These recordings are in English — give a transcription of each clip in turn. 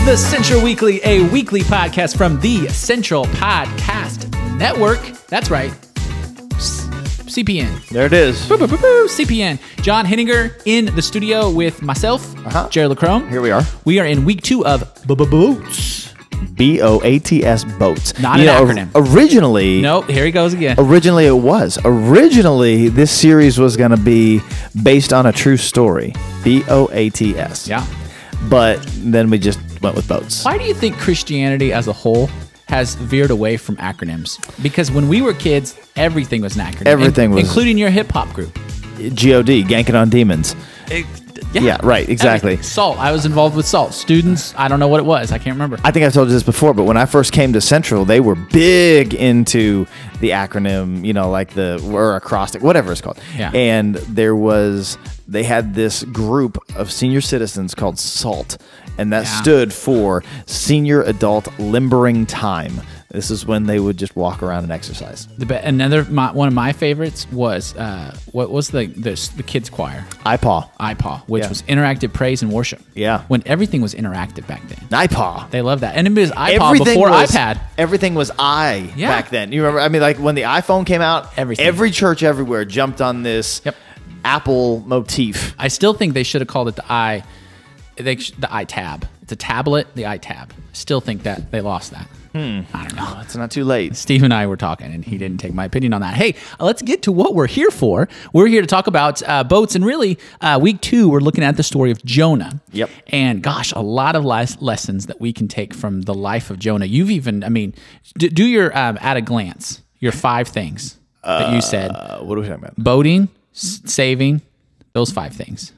The Central Weekly, a weekly podcast from the Central Podcast Network. That's right. CPN. There it is. Boo, boo, boo, boo. CPN. John Henninger in the studio with myself, Jared LaCrone. Here we are. We are in week 2 of Boats. B-O-A-T-S, Boats. Not an acronym. Originally... Nope, here he goes again. Originally, it was. Originally, this series was going to be based on a true story. B-O-A-T-S. Yeah. But then we just went with Boats. Why do you think Christianity as a whole has veered away from acronyms? Because when we were kids, everything was an acronym. Everything was... Including your hip-hop group. G-O-D, Ganking on Demons. Yeah, right, exactly. Everything. SALT. I was involved with SALT. Students, I don't know what it was. I can't remember. I think I've told you this before, but when I first came to Central, they were big into the acronym, you know, like or acrostic, whatever it's called. Yeah. And they had this group of senior citizens called SALT, and that stood for Senior Adult Limbering Time. This is when they would just walk around and exercise. One of my favorites was what was the kids choir? IPAW, which was interactive praise and worship. Yeah, when everything was interactive back then. IPAW, they loved that, and it was IPAW before iPad. Everything was back then. You remember? I mean, like when the iPhone came out, every church everywhere jumped on this Apple motif. I still think they should have called it the iTab. It's a tablet, the iTab. Still think that they lost that. I don't know. It's not too late. Steve and I were talking, and he didn't take my opinion on that. Hey, let's get to what we're here for. We're here to talk about boats, and really, week 2, we're looking at the story of Jonah. Yep. And gosh, a lot of lessons that we can take from the life of Jonah. You've even, do your at a glance, your 5 things that you said. What are we talking about? Boating, saving, those 5 things.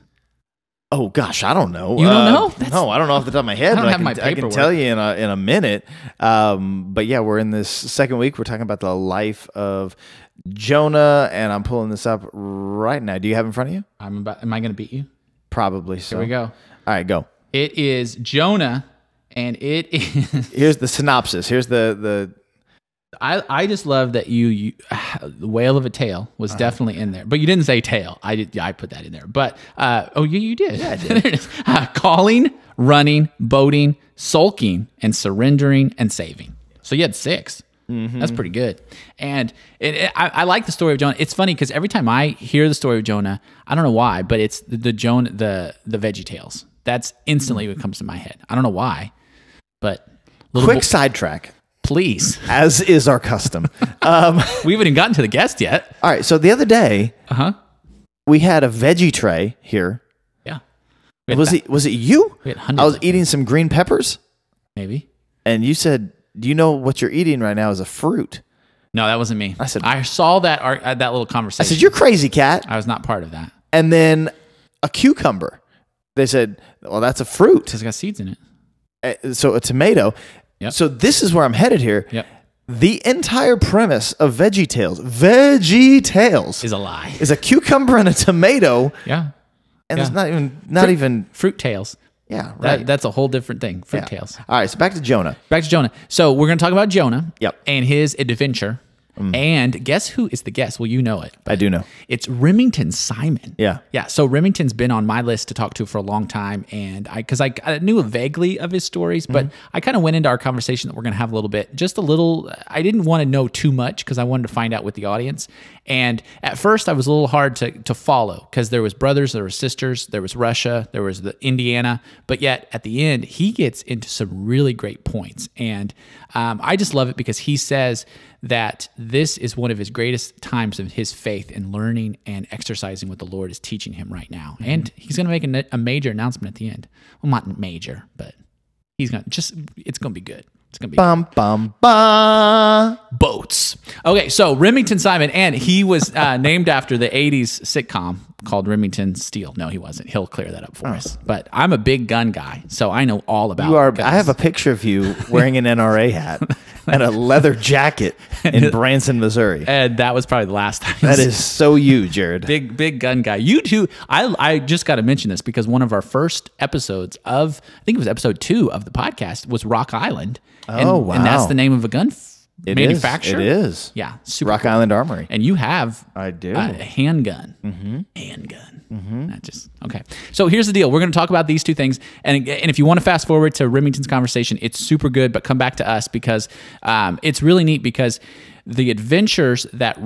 Oh gosh, I don't know. You don't know? No, I don't know off the top of my head. I can tell you in a minute. But yeah, we're in this second week. We're talking about the life of Jonah, and I'm pulling this up right now. Do you have it in front of you? Am I going to beat you? Probably so. Here we go. All right, go. It is Jonah, and it is... Here's the synopsis. Here's the... I just love that the whale of a tale was definitely in there, but you didn't say tail. I put that in there, but you did. Yeah, I did. There it is. Calling, running, boating, sulking, and surrendering and saving. So you had 6. Mm-hmm. That's pretty good. And I like the story of Jonah. It's funny because every time I hear the story of Jonah, I don't know why, but it's the Veggie Tales. That's instantly what comes to my head. I don't know why, but quick sidetrack. Please. As is our custom. We haven't even gotten to the guest yet. All right. So the other day, we had a veggie tray here. Yeah. Was it you? We had I was eating some green peppers. Maybe. And you said, do you know what you're eating right now is a fruit? No, that wasn't me. I said, I saw that little conversation. I said, you're crazy, cat. I was not part of that. And then a cucumber. They said, well, that's a fruit. Because it's got seeds in it. So a tomato. Yep. So this is where I'm headed here. Yep. The entire premise of Veggie Tales is a lie. Is a cucumber and a tomato. Yeah. And it's not even fruit tales. Yeah, right. That's a whole different thing. Fruit tales. All right, so back to Jonah. So we're going to talk about Jonah. Yep. And his adventure. And guess who is the guest? Well, you know it. I do know. It's Remington Simon. Yeah. Yeah. So Remington's been on my list to talk to for a long time. And because I knew vaguely of his stories, but I kind of went into our conversation that we're going to have a little bit, just a little, I didn't want to know too much because I wanted to find out with the audience. And at first I was a little hard to follow because there was brothers, there was sisters, there was Russia, there was the Indiana, but yet at the end, he gets into some really great points. And I just love it because he says that this is one of his greatest times of his faith and learning and exercising what the Lord is teaching him right now. Mm-hmm. And he's going to make a major announcement at the end. Well, not major, but it's going to be good. It's going to be boats. Okay, so Remington Simon, and he was named after the 80s sitcom called Remington Steel. No, he wasn't. He'll clear that up for us. But I'm a big gun guy, so I know all about guns. I have a picture of you wearing an NRA hat and a leather jacket in Branson, Missouri. And that was probably the last time. That is so you, Jared. Big gun guy. You too. I just got to mention this because one of our first episodes of, I think it was episode 2 of the podcast, was Rock Island. Oh, wow. And that's the name of a gun manufacturer. It is. Yeah, super Rock cool. Island Armory. And you have I do. a handgun. Handgun. That just okay. So here's the deal. We're going to talk about these two things, and if you want to fast forward to Remington's conversation, it's super good. But come back to us because it's really neat because the adventures that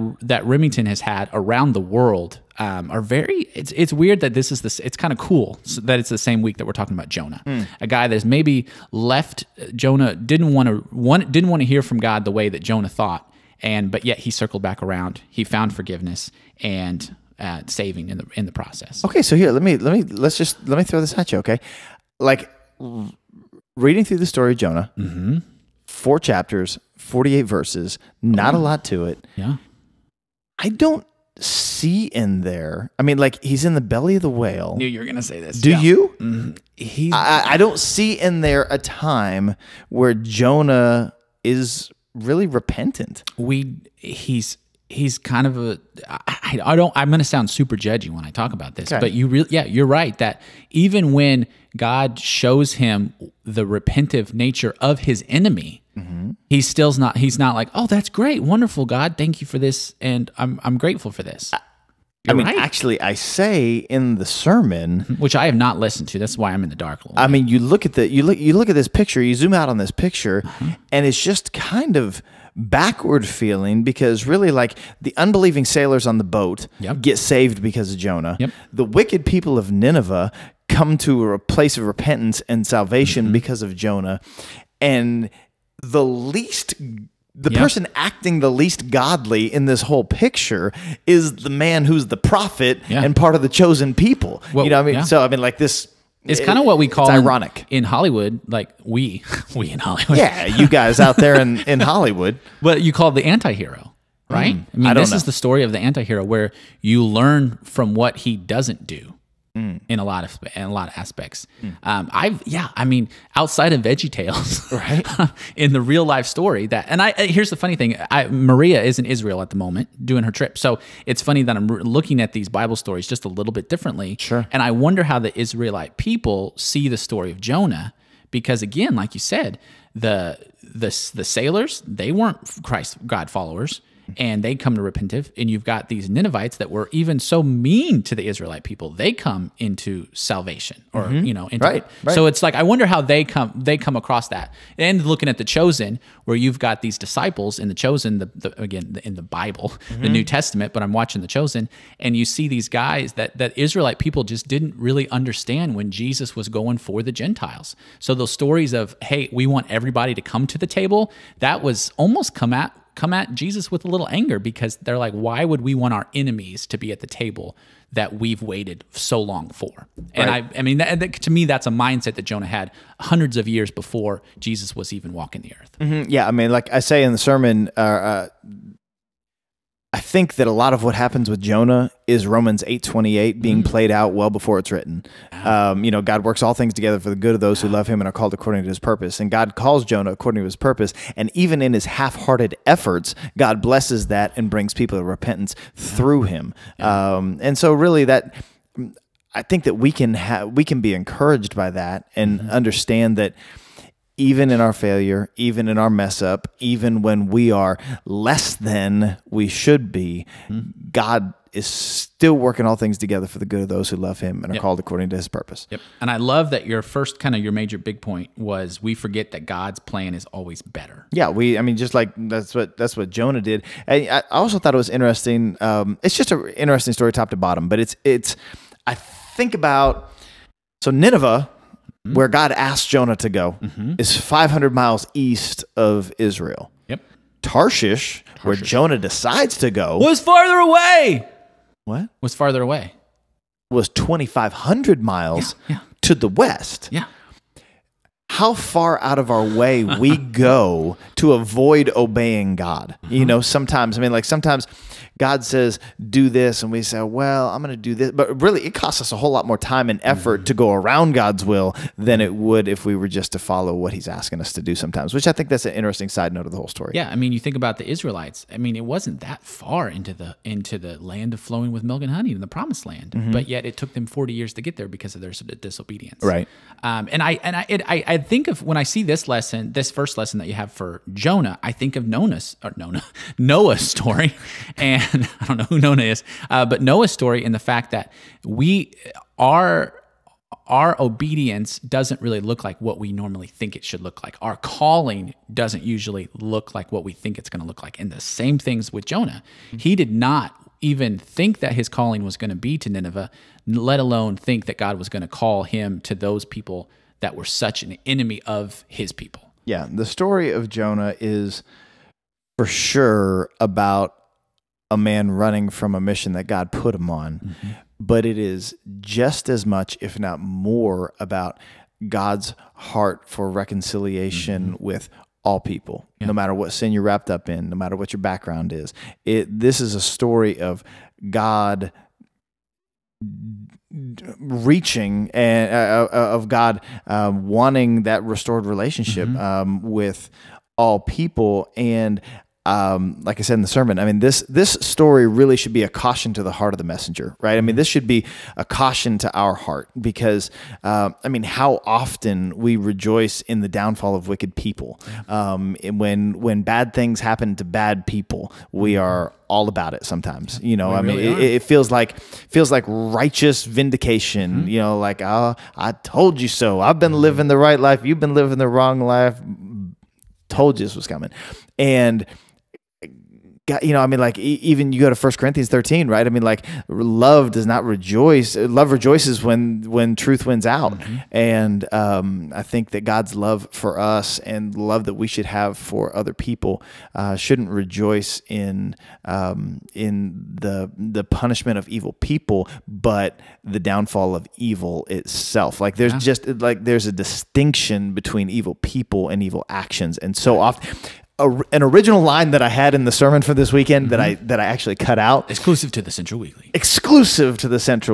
Remington has had around the world are very. It's weird that this is this. It's kind of cool that it's the same week that we're talking about Jonah, a guy that's maybe left Jonah didn't want to hear from God the way that Jonah thought, but yet he circled back around. He found forgiveness and saving in the process. Okay, so here let me throw this at you. Okay, like reading through the story of Jonah, 4 chapters, 48 verses, not a lot to it. Yeah, I don't see in there. I mean, like he's in the belly of the whale. Knew you were gonna say this. Do you? Mm-hmm. I don't see in there a where Jonah is really repentant. He's kind of a. I'm going to sound super judgy when I talk about this, but you're right that even when God shows him the repentive nature of his enemy, he's not like, oh, that's great, wonderful, God, thank you for this, and I'm grateful for this. Actually, I say in the sermon, which I have not listened to. That's why I'm in the dark. I mean, you look at this picture, you zoom out on this picture, and it's just kind of backward feeling because really, like the unbelieving sailors on the boat get saved because of Jonah. The wicked people of Nineveh come to a place of repentance and salvation because of Jonah, and the person acting the least godly in this whole picture is the man who's the prophet and part of the chosen people. Well, you know what I mean? So I mean, like this. It's kind of what we call ironic in Hollywood, like we in Hollywood. Yeah, you guys out there in Hollywood. But you call it the anti-hero, right? I mean, this is the story of the anti-hero where you learn from what he doesn't do in a lot of aspects. I mean, outside of VeggieTales, right? In the real life story here's the funny thing. Maria is in Israel at the moment doing her trip. So it's funny that I'm looking at these Bible stories just a little bit differently. Sure. And I wonder how the Israelite people see the story of Jonah, because again, like you said, the sailors, they weren't God followers. And they come to repentive, and you've got these Ninevites that were even so mean to the Israelite people. They come into salvation, or right. So it's like I wonder how they come across that. And looking at the Chosen, where you've got these disciples in the Chosen, in the Bible, the New Testament. But I'm watching the Chosen, and you see these guys that Israelite people just didn't really understand when Jesus was going for the Gentiles. So those stories of, hey, we want everybody to come to the table, that was almost come at Jesus with a little anger, because they're like, why would we want our enemies to be at the table that we've waited so long for? And I mean, to me, that's a mindset that Jonah had hundreds of years before Jesus was even walking the earth. Yeah, I mean, like I say in the sermon, I think that a lot of what happens with Jonah is Romans 8:28 being played out well before it's written. God works all things together for the good of those who love him and are called according to his purpose. And God calls Jonah according to his purpose. And even in his half-hearted efforts, God blesses that and brings people to repentance through him. And so really I think that we can be encouraged by that and understand that even in our failure, even in our mess up, even when we are less than we should be, God is still working all things together for the good of those who love him and are called according to his purpose. And I love that your first your major big point was we forget that God's plan is always better. Yeah, just like that's what Jonah did. And I also thought it was interesting. It's just an interesting story top to bottom, but it's I think about, so Nineveh, where God asked Jonah to go, is 500 miles east of Israel. Tarshish, where Jonah decides to go, was farther away. What? Was farther away. Was 2,500 miles to the west. Yeah. How far out of our way we go to avoid obeying God. Sometimes God says, do this, and we say, well, I'm going to do this. But really, it costs us a whole lot more time and effort to go around God's will than it would if we were just to follow what he's asking us to do sometimes, which I think that's an interesting side note of the whole story. Yeah, I mean, you think about the Israelites. I mean, it wasn't that far into the land of flowing with milk and honey, in the promised land, but yet it took them 40 years to get there because of their disobedience. Right. And I think of when I see this lesson, this first lesson that you have for Jonah, I think of Noah's story. And I don't know who Jonah is, but Noah's story in the fact that our obedience doesn't really look like what we normally think it should look like. Our calling doesn't usually look like what we think it's going to look like. And the same things with Jonah. He did not even think that his calling was going to be to Nineveh, let alone think that God was going to call him to those people that were such an enemy of his people. Yeah, the story of Jonah is for sure about a man running from a mission that God put him on, but it is just as much, if not more, about God's heart for reconciliation with all people, no matter what sin you're wrapped up in, no matter what your background is. This is a story of God reaching and of God wanting that restored relationship with all people. And like I said in the sermon, I mean, this story really should be a caution to the heart of the messenger, right? I mean, this should be a caution to our heart because, I mean, how often we rejoice in the downfall of wicked people. When bad things happen to bad people, we are all about it sometimes. You know, it feels like righteous vindication, you know, like, oh, I told you so. I've been living the right life. You've been living the wrong life. Told you this was coming. And God, you know, I mean, like even you go to 1 Corinthians 13, right? I mean, like love does not rejoice. Love rejoices when truth wins out. And I think that God's love for us and love that we should have for other people shouldn't rejoice in the punishment of evil people, but the downfall of evil itself. Like there's there's a distinction between evil people and evil actions, and so often. An original line that I had in the sermon for this weekend that I actually cut out, exclusive to the Central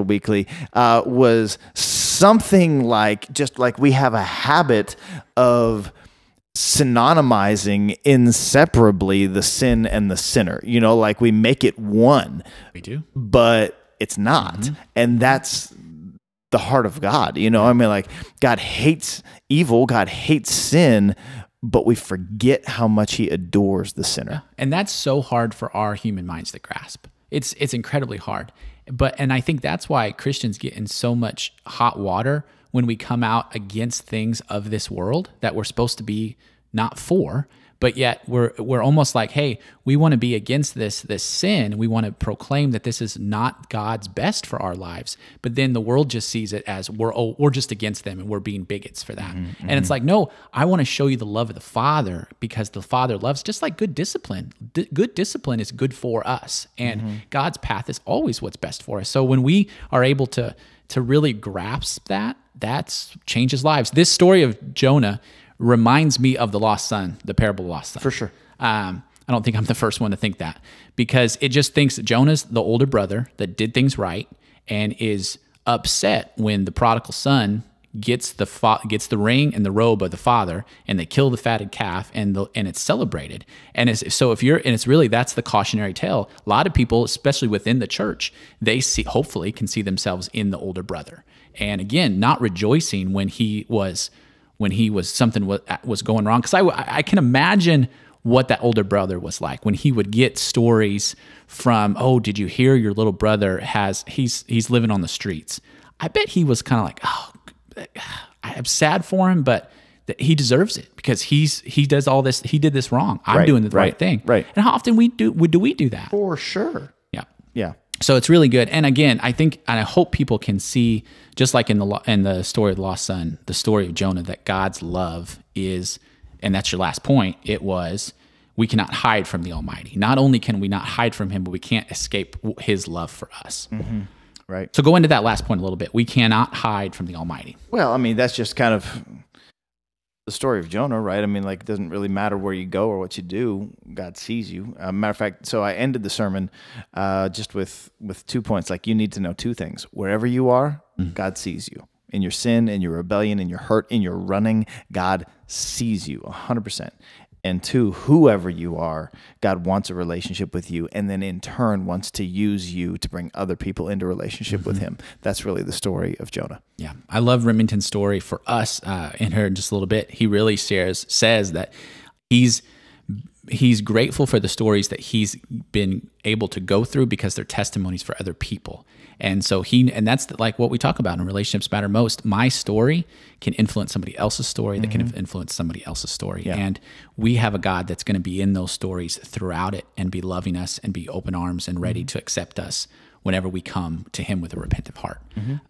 Weekly, was something like, just like we have a habit of synonymizing inseparably the sin and the sinner. You know, like we make it one. We do, but it's not, and that's the heart of God. You know, I mean, like God hates evil, God hates sin, but we forget how much he adores the sinner. And that's so hard for our human minds to grasp. It's incredibly hard. And I think that's why Christians get in so much hot water when we come out against things of this world that we're supposed to be not for, but yet we're almost like, hey, we want to be against this sin. We want to proclaim that this is not God's best for our lives. But then the world just sees it as we're just against them and we're being bigots for that. And it's like, no, I want to show you the love of the Father because the Father loves, just like good discipline. Good discipline is good for us, and God's path is always what's best for us. So when we are able to really grasp that changes lives. This story of Jonah reminds me of the lost son, the parable of the lost son. For sure. I don't think I'm the first one to think that, because it just thinks that Jonah's the older brother that did things right and is upset when the prodigal son gets the ring and the robe of the father, and they kill the fatted calf, and it's celebrated. And it's really, that's the cautionary tale. A lot of people, especially within the church, hopefully can see themselves in the older brother. And again, not rejoicing when something was going wrong. Because I can imagine what that older brother was like when he would get stories from, oh, did you hear your little brother he's living on the streets? I bet he was kind of like, oh, I'm sad for him, but he deserves it because he does all this. He did this wrong. I'm doing the right thing. Right. And how often do we do that? For sure. Yeah. Yeah. So it's really good. And again, I think, and I hope people can see, just like in the story of the lost son, the story of Jonah, that God's love is, and that's your last point, it was, we cannot hide from the Almighty. Not only can we not hide from him, but we can't escape his love for us. Right. So go into that last point a little bit. We cannot hide from the Almighty. Well, I mean, that's just kind of the story of Jonah, right? I mean, like, it doesn't really matter where you go or what you do. God sees you. Matter of fact, so I ended the sermon just with 2 points. Like, you need to know two things. Wherever you are, God sees you. In your sin, in your rebellion, in your hurt, in your running, God sees you 100%. And 2, whoever you are, God wants a relationship with you, and then in turn wants to use you to bring other people into relationship with him. That's really the story of Jonah. Yeah. I love Remington's story. For us, in here in just a little bit, he really says that he's grateful for the stories that he's been able to go through because they're testimonies for other people. And so and that's like what we talk about in Relationships Matter Most. My story can influence somebody else's story that can influence somebody else's story. Yeah. And we have a God that's going to be in those stories throughout it and be loving us and be open arms and ready to accept us whenever we come to him with a repentant heart. And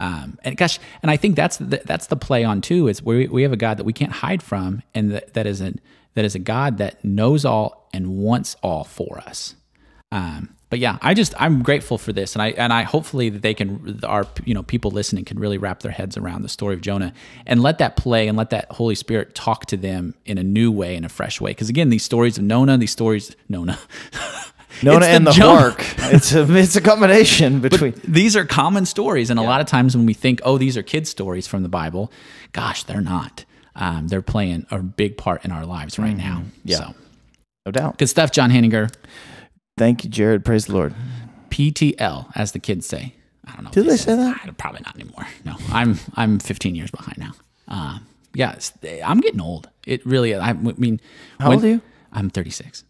I think that's the play on too, is we have a God that we can't hide from, and that is a God that knows all and wants all for us. But yeah, I'm grateful for this, and I hopefully that our people listening can really wrap their heads around the story of Jonah and let that play and let that Holy Spirit talk to them in a new way, in a fresh way. Because again, these stories of Nona and the Ark, it's a combination between. But these are common stories, and a lot of times when we think, oh, these are kids' stories from the Bible, gosh, they're not. They're playing a big part in our lives right now. Yeah, so, no doubt. Good stuff, John Henninger. Thank you, Jared. Praise the Lord. PTL, as the kids say. I don't know. Do they say that? Probably not anymore. No, I'm 15 years behind now. Yeah, I'm getting old. It really. I mean, how old are you? I'm 36.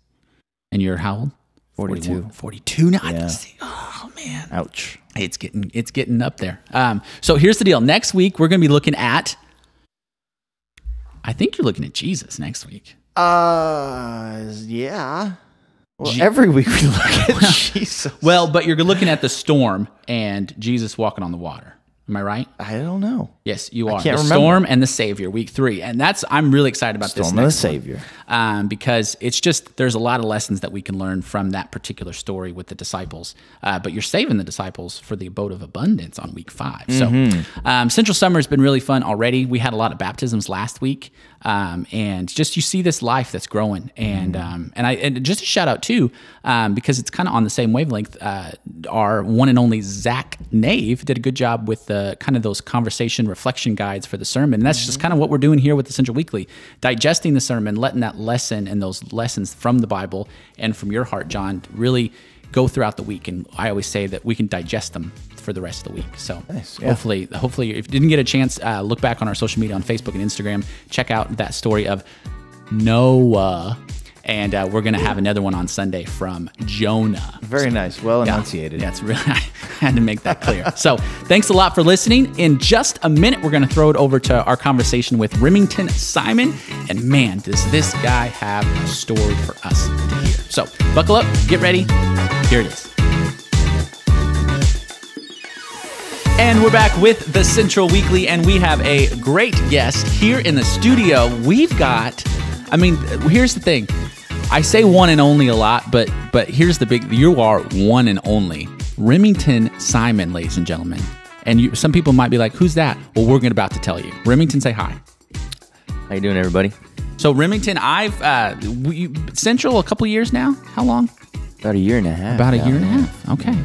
And you're how old? 42. 42 now. Yeah. Oh man. Ouch. It's getting up there. So here's the deal. Next week we're going to be looking at. I think you're looking at Jesus next week. Yeah. Well, every week we look at Jesus. Well, but you're looking at the storm and Jesus walking on the water. Am I right? I don't know. Yes, you are. I can't the remember. Storm and the Savior, week 3. And I'm really excited about this Storm and the Savior. Because there's a lot of lessons that we can learn from that particular story with the disciples. But you're saving the disciples for the abode of abundance on week 5. So Central Summer has been really fun already. We had a lot of baptisms last week. And just you see this life that's growing. And and just a shout out too, because it's kind of on the same wavelength. Our one and only Zach Nave did a good job with the kind of those conversation reflection guides for the sermon. And that's just kind of what we're doing here with the Central Weekly, digesting the sermon, letting that lesson and those lessons from the Bible and from your heart, John, really go throughout the week. And I always say that we can digest them for the rest of the week. So nice, yeah. hopefully, if you didn't get a chance, look back on our social media on Facebook and Instagram, check out that story of Noah. And we're going to have another one on Sunday from Jonah. Very nice. Well enunciated. Yeah, it's really, I had to make that clear. So thanks a lot for listening. In just a minute, we're going to throw it over to our conversation with Remington Simon. And man, does this guy have a story for us to hear. So buckle up, get ready. Here it is. And we're back with the Central Weekly, and we have a great guest here in the studio. We've got, here's the thing. I say one and only a lot, but here's the you are one and only. Remington Simon, ladies and gentlemen. And some people might be like, who's that? Well, we're about to tell you. Remington, say hi. How you doing, everybody? So Remington, I've Central a couple years now. How long? About a year and a half. About a year and a half. Okay.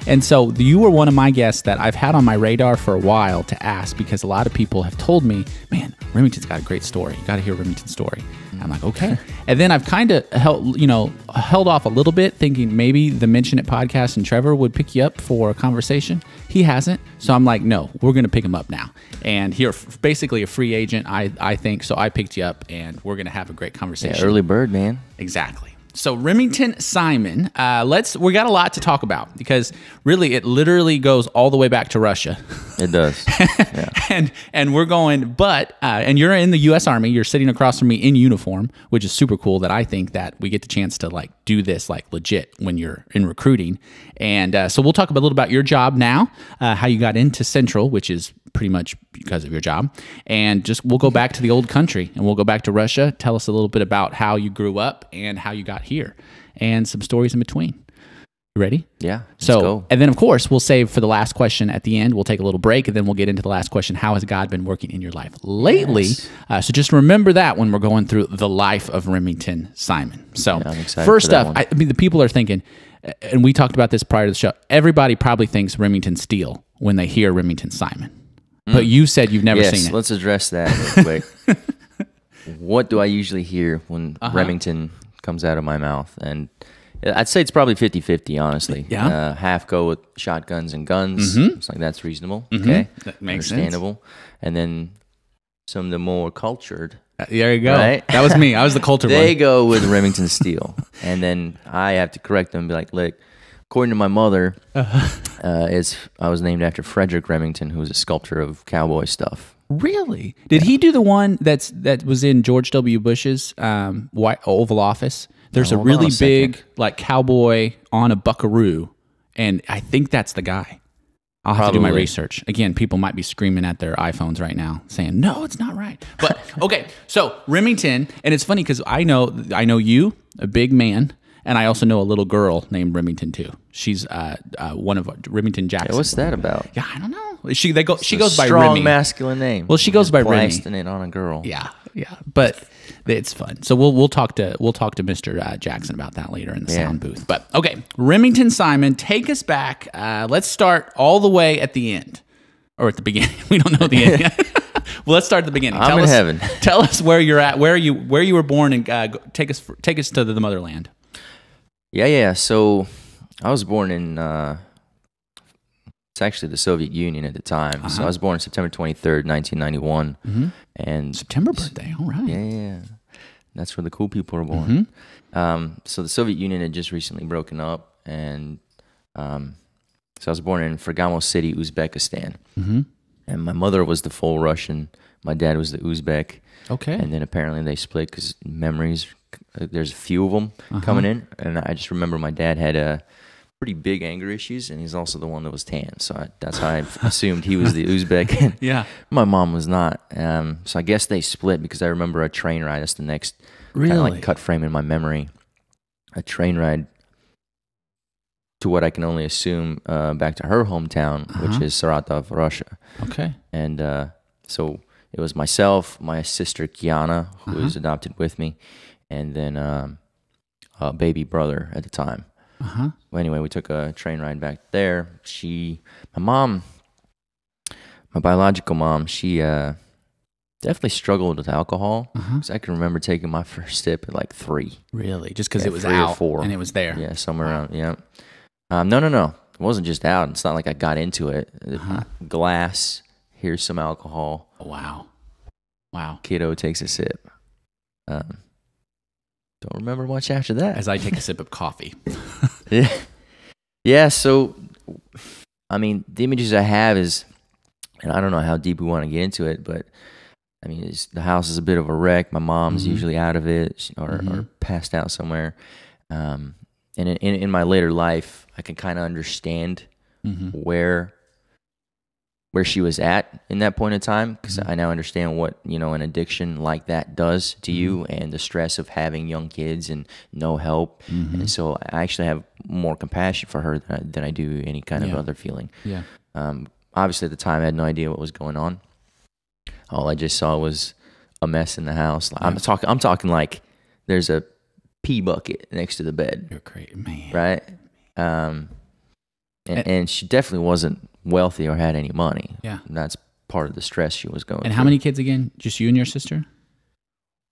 And so you were one of my guests that I've had on my radar for a while to ask, because a lot of people have told me, man, Remington's got a great story. You got to hear Remington's story. I'm like, okay. And then I've kind of held off a little bit, thinking maybe the Mention It podcast and Trevor would pick you up for a conversation. He hasn't. So I'm like, no, we're going to pick him up now. And you're basically a free agent, I think. So I picked you up, and we're going to have a great conversation. Yeah, early bird, man. Exactly. So Remington Simon, we got a lot to talk about, because really it literally goes all the way back to Russia. It does. Yeah. and we're going, and you're in the U.S. Army. You're sitting across from me in uniform, which is super cool. That I think that we get the chance to do this legit when you're in recruiting. And so we'll talk a little about your job now, how you got into Central, which is pretty much because of your job, and we'll go back to the old country, and we'll go back to Russia. Tell us a little bit about how you grew up and how you got here, and some stories in between. You ready? Yeah. So, let's go. And then of course we'll save for the last question at the end. We'll take a little break, and then we'll get into the last question. How has God been working in your life lately? Yes. So just remember that when we're going through the life of Remington Simon. So I'm excited first for that up, one. the people are thinking, and we talked about this prior to the show, everybody probably thinks Remington Steele when they hear Remington Simon. But you said you've never seen it. Let's address that real quick. what do I usually hear when Remington comes out of my mouth? And I'd say it's probably 50-50, honestly. Yeah. Half go with shotguns and guns. It's like, that's reasonable. Okay. That makes Understandable. And then some of the more cultured. There you go. Right? That was me. I was the culture They one. go with Remington Steel. And then I have to correct them and be like, look, according to my mother, I was named after Frederick Remington, who was a sculptor of cowboy stuff. Really? Did he do the one that was in George W. Bush's Oval Office? There's a Hold on really a second. big like cowboy on a buckaroo, and I think that's the guy. I'll have to do my Probably. research. Again, people might be screaming at their iPhones right now saying, no, it's not right. But okay, so Remington, and it's funny because I know you, a big man, and I also know a little girl named Remington too. She's one of Remington Jackson. Yeah, what's that about? Yeah, I don't know. She goes by strong Remy. masculine name. Well, she goes by Remy. Blasting it on a girl. Yeah, but it's fun. So we'll talk to Mr. Jackson about that later in the sound booth. But okay, Remington Simon, take us back. Let's start all the way at the end or at the beginning. We don't know the end yet. Well, let's start at the beginning. I'm in heaven. Tell us where you're at, where you were born, and take us to the motherland. Yeah. So I was born in it's actually the Soviet Union at the time. So I was born September 23rd, 1991. And September birthday. All right. Yeah. That's where the cool people were born. So the Soviet Union had just recently broken up, and so I was born in Fergamo City, Uzbekistan. And my mother was the full Russian. My dad was the Uzbek. Okay. And then apparently they split because memories, there's a few of them coming in. And I just remember my dad had pretty big anger issues, and he's also the one that was tan. So that's how I assumed he was the Uzbek. Yeah. My mom was not. So I guess they split because I remember a train ride. That's the next kind of like cut frame in my memory. A train ride to what I can only assume back to her hometown, which is Saratov, Russia. Okay. And so it was myself, my sister Kiana, who was adopted with me, and then a baby brother at the time. Well, anyway, we took a train ride back there. My biological mom, she definitely struggled with alcohol. Because I can remember taking my first sip at like 3. Really? Just because it was 3 or out 4. and it was there? Yeah, somewhere around, yeah. No. It wasn't just out. It's not like I got into it. Glass, here's some alcohol. Wow. Kiddo takes a sip. Don't remember much after that. As I take a sip of coffee. Yeah, so, I mean, the images I have is, and I don't know how deep we want to get into it, but, I mean, the house is a bit of a wreck. My mom's usually out of it or passed out somewhere. And in my later life, I can kind of understand where she was at in that point in time, because I now understand what, an addiction like that does to you, and the stress of having young kids and no help. And so I actually have more compassion for her than I do any kind of other feeling. Yeah. Obviously at the time I had no idea what was going on. All I just saw was a mess in the house. I'm talking like there's a pee bucket next to the bed. You're crazy, man. Right? And she definitely wasn't wealthy or had any money. Yeah. And that's part of the stress she was going through. And how many kids again? Just you and your sister?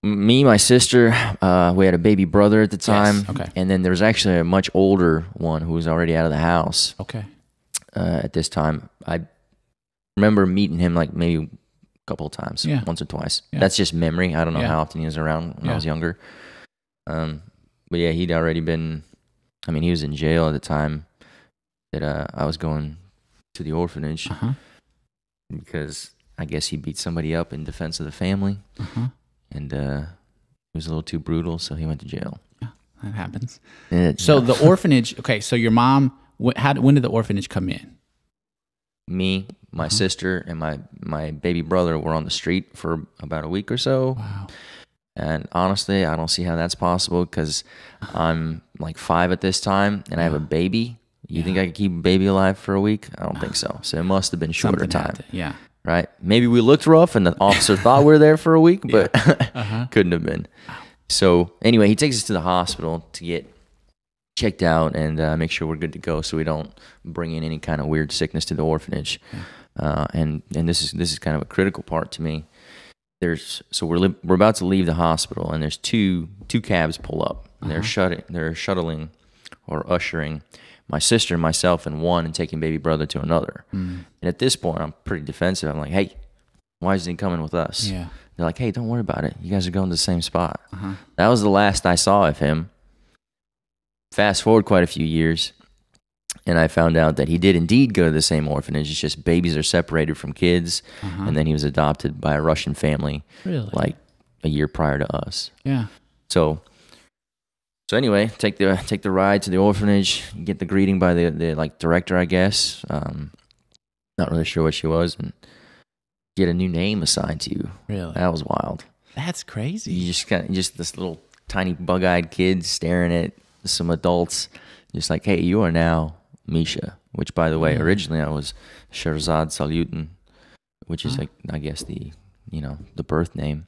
Me, my sister, we had a baby brother at the time. Yes, okay. And then there was actually a much older one who was already out of the house. Okay. At this time. I remember meeting him like maybe a couple of times, once or twice. Yeah. That's just memory. I don't know how often he was around when I was younger. But yeah, he'd already been, he was in jail at the time that I was going to the orphanage because I guess he beat somebody up in defense of the family, and he was a little too brutal, so he went to jail. Yeah, that happens. So the orphanage. Okay, so your mom. When did the orphanage come in? Me, my sister, and my baby brother were on the street for about a week or so. Wow. And honestly, I don't see how that's possible because I'm like 5 at this time, and I have a baby. You think I could keep a baby alive for a week? I don't think so. So it must have been shorter time. Yeah. Right? Maybe we looked rough and the officer thought we were there for a week, but couldn't have been. So anyway, he takes us to the hospital to get checked out and make sure we're good to go so we don't bring in any kind of weird sickness to the orphanage. And this is kind of a critical part to me, we're about to leave the hospital, and there's two cabs pull up. And they're shuttling or ushering my sister, myself, and one, and taking baby brother to another. And at this point, I'm pretty defensive. I'm like, hey, why isn't he coming with us? Yeah. They're like, hey, don't worry about it. You guys are going to the same spot. That was the last I saw of him. Fast forward quite a few years, and I found out that he did indeed go to the same orphanage. It's just babies are separated from kids, and then he was adopted by a Russian family, like a year prior to us. Yeah. So anyway, take the ride to the orphanage. You get the greeting by the like director, I guess. Not really sure what she was, and get a new name assigned to you. Really? That was wild. That's crazy. You just this little tiny bug-eyed kid staring at some adults, just like, hey, you are now Misha. Which, by the way, originally I was Sherzad Salyutin, which is like, I guess, the birth name.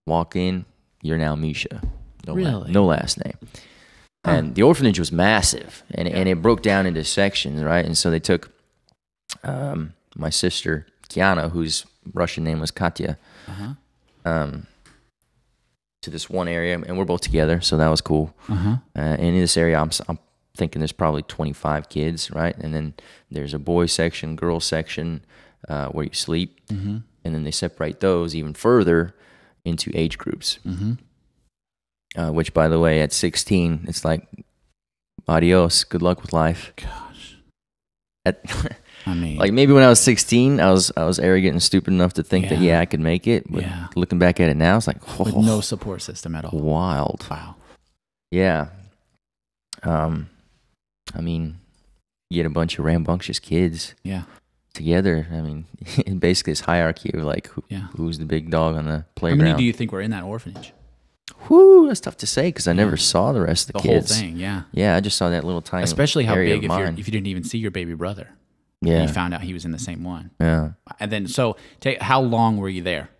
Walk in, you're now Misha. No last name. And the orphanage was massive, and it broke down into sections, right? And so they took my sister Kiana, whose Russian name was Katya, to this one area, and we're both together, so that was cool. And in this area, I'm thinking there's probably 25 kids, right? And then there's a boy section, girl section, where you sleep, and then they separate those even further into age groups. Which, by the way, at 16, it's like, adios, good luck with life. Gosh. I mean, like maybe when I was 16, I was arrogant and stupid enough to think that I could make it. But looking back at it now, it's like, with no support system at all. Wild. Wow. Yeah. I mean, you get a bunch of rambunctious kids. Together. I mean, basically this hierarchy of like who's the big dog on the playground. How many do you think were in that orphanage? Whoo, that's tough to say because I never saw the rest of the kids. The whole thing, yeah. Yeah, I just saw that little tiny. Especially how area big of if you didn't even see your baby brother. Yeah. You found out he was in the same one. Yeah. And then, how long were you there?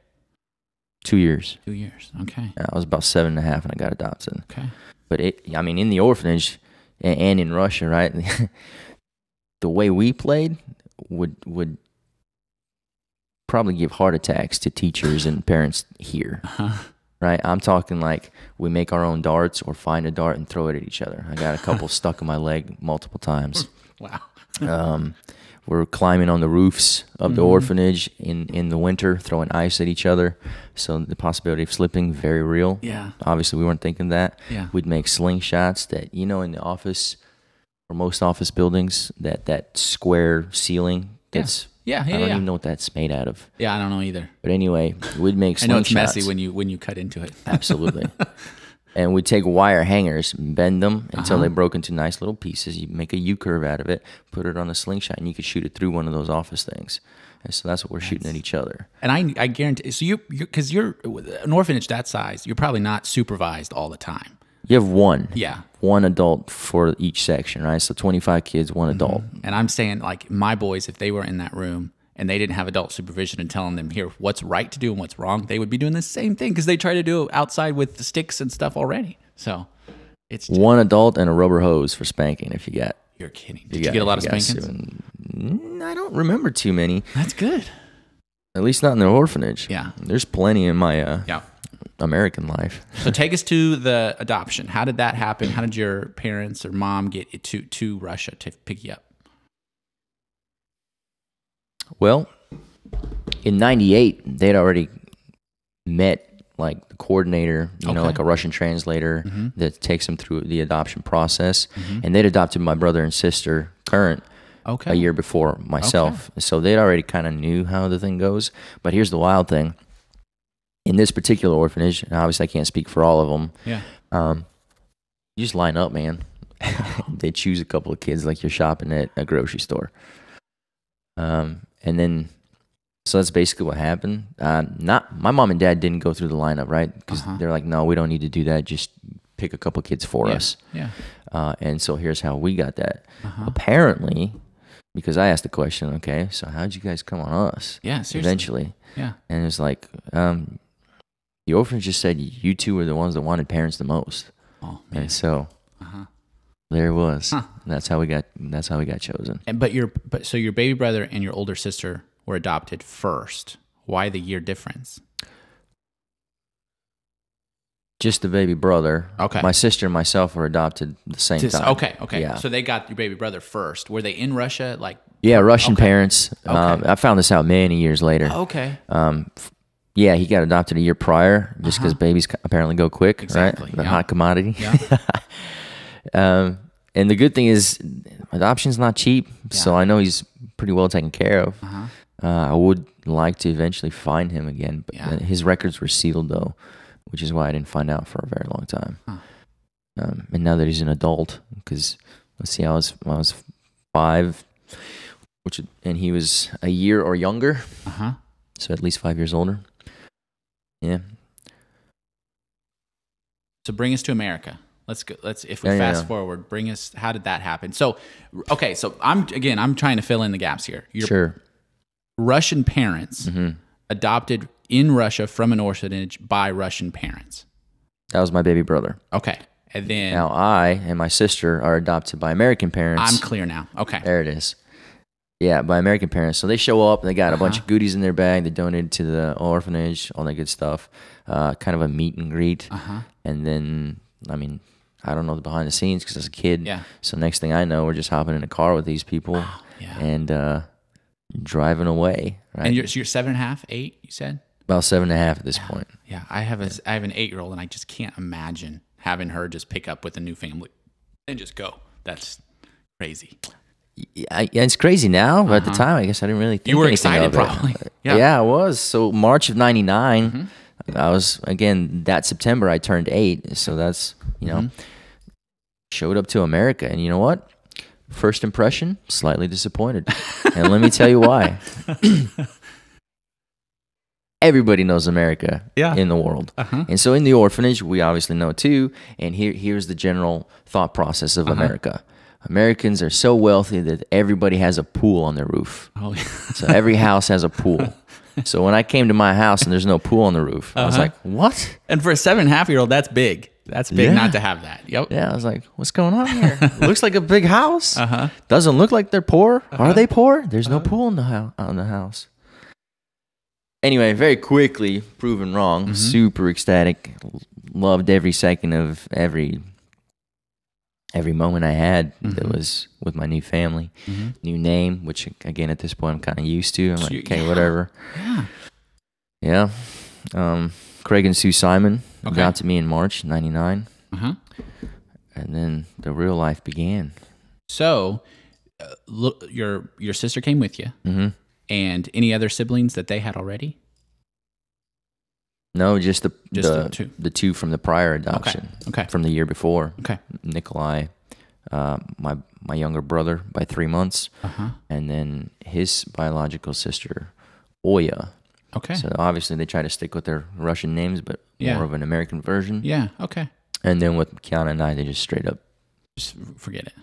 2 years. 2 years. Okay. I was about 7.5 when I got adopted. Okay. But in the orphanage and in Russia, right? The way we played would probably give heart attacks to teachers and parents here. Right? I'm talking like we make our own darts or find a dart and throw it at each other. I got a couple stuck in my leg multiple times. Wow. We're climbing on the roofs of the orphanage in the winter, throwing ice at each other. So the possibility of slipping, very real. Yeah. Obviously, we weren't thinking that. Yeah. We'd make slingshots that, in the office or most office buildings, that square ceiling that's... I don't even know what that's made out of. Yeah, I don't know either. But anyway, we'd make slingshots. I know it's messy when you cut into it. Absolutely. And we'd take wire hangers, bend them until they broke into nice little pieces. You make a U-curve out of it, put it on a slingshot, and you could shoot it through one of those office things. And so that's what we're shooting at each other. And I guarantee, so because you're an orphanage that size, you're probably not supervised all the time. You have one. Yeah. One adult for each section, right? So 25 kids, one adult. And I'm saying, like, my boys, if they were in that room and they didn't have adult supervision and telling them here what's right to do and what's wrong, they would be doing the same thing because they try to do it outside with the sticks and stuff already. So it's just, one adult and a rubber hose for spanking if you got. You're kidding. Did you get a lot of spankings? I don't remember too many. That's good. At least not in the orphanage. Yeah. There's plenty in my American life. So take us to the adoption. How did that happen? How did your parents or mom get to Russia to pick you up? Well, in '98, they'd already met like the coordinator, like a Russian translator that takes them through the adoption process. And they'd adopted my brother and sister, current, a year before myself. So they'd already kind of knew how the thing goes. But here's the wild thing. In this particular orphanage, and obviously I can't speak for all of them, you just line up, man. They choose a couple of kids like you're shopping at a grocery store. And then, so that's basically what happened. My mom and dad didn't go through the lineup, right? Because they're like, no, we don't need to do that. Just pick a couple kids for us. Yeah. And so here's how we got that. Apparently, because I asked the question, okay, so how'd you guys come on us? Yeah, seriously. Eventually. Yeah. And it's like, the orphanage just said you two were the ones that wanted parents the most. Oh, man. And so there it was. That's how we got chosen. And so your baby brother and your older sister were adopted first. Why the year difference? Just the baby brother. Okay. My sister and myself were adopted at the same time. Okay. Yeah. So they got your baby brother first. Were they in Russia? Like, yeah, Russian parents. Okay. I found this out many years later. Okay. Yeah, he got adopted a year prior just because babies apparently go quick, Exactly, right? The yeah. hot commodity. Yeah. And the good thing is adoption's not cheap, so I know he's pretty well taken care of. I would like to eventually find him again, but his records were sealed though, which is why I didn't find out for a very long time. And now that he's an adult, because let's see, I was 5, and he was a year or younger, so at least 5 years older. Yeah. So bring us to America. Let's go. If we fast forward, bring us. How did that happen? So, okay. So I'm trying to fill in the gaps here. Your Russian parents adopted in Russia from an orphanage by Russian parents. That was my baby brother. Okay. And then now I and my sister are adopted by American parents. I'm clear now. Okay. There it is. Yeah, by American parents. So they show up and they got a bunch of goodies in their bag. They donated to the orphanage, all that good stuff. Kind of a meet and greet. And then, I mean, I don't know the behind the scenes because as a kid. So next thing I know, we're just hopping in a car with these people and driving away. Right? And you're 7.5, 8, you said? About 7.5 at this point. Yeah, I have an 8-year-old and I just can't imagine having her just pick up with a new family and just go. That's crazy. Yeah, it's crazy now, but at the time, I guess I didn't really think you were anything excited, of it. probably. Yeah, I was. So March of '99, I was again that September. I turned 8, so that's showed up to America, and you know what? First impression, slightly disappointed, and let me tell you why. Everybody knows America in the world, and so in the orphanage, we obviously know too. And here's the general thought process of America. Americans are so wealthy that everybody has a pool on their roof. Oh, yeah. So every house has a pool. So when I came to my house and there's no pool on the roof, I was like, what? And for a 7.5-year-old, that's big. That's big not to have that. Yep. Yeah, I was like, what's going on here? Looks like a big house. Doesn't look like they're poor. Are they poor? There's no pool in the house. Anyway, very quickly, proven wrong. Super ecstatic. Loved every second of every moment I had that was with my new family, new name, which again at this point I'm kind of used to. I'm like, okay, whatever. Yeah. Craig and Sue Simon adopted me in March '99, and then the real life began. So, look, your sister came with you, and any other siblings that they had already? No, just the two from the prior adoption. Okay. From the year before. Okay. Nikolai, my younger brother by 3 months, and then his biological sister, Oya. Okay. So obviously they try to stick with their Russian names, but more of an American version. Yeah. Okay. And then with Kiana and I, they just straight up just forget it.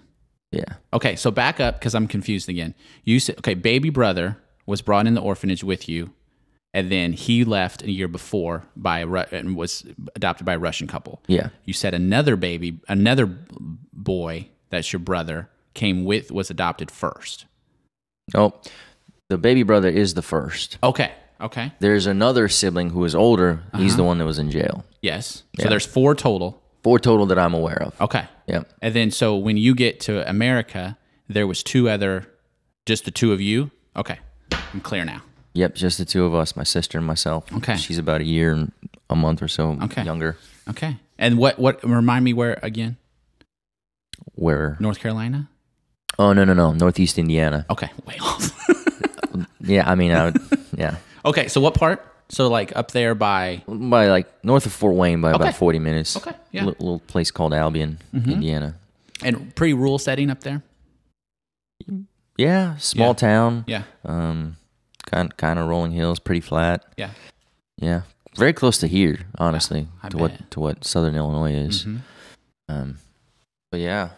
Yeah. Okay. So back up because I'm confused again. You said baby brother was brought in the orphanage with you. And then he left a year before and was adopted by a Russian couple. Yeah. You said another boy that's your brother was adopted first. Oh, the baby brother is the first. Okay. There's another sibling who is older. He's the one that was in jail. Yes. So there's 4 total. 4 total that I'm aware of. Okay. Yeah. And then so when you get to America, there was just the 2 of you? Okay. I'm clear now. Yep, just the 2 of us, my sister and myself. Okay. She's about a year and a month or so younger. Okay. And what remind me where again? Where? North Carolina? Oh, no. Northeast Indiana. Okay, way off. Yeah, I mean, yeah. Okay, so what part? So like up there by like north of Fort Wayne by about 40 minutes. Okay, yeah. Little place called Albion, Indiana. And pretty rural setting up there? Yeah, small town. Yeah. Kind of rolling hills, pretty flat. Yeah. Yeah. Very close to here, honestly, to what Southern Illinois is. But yeah.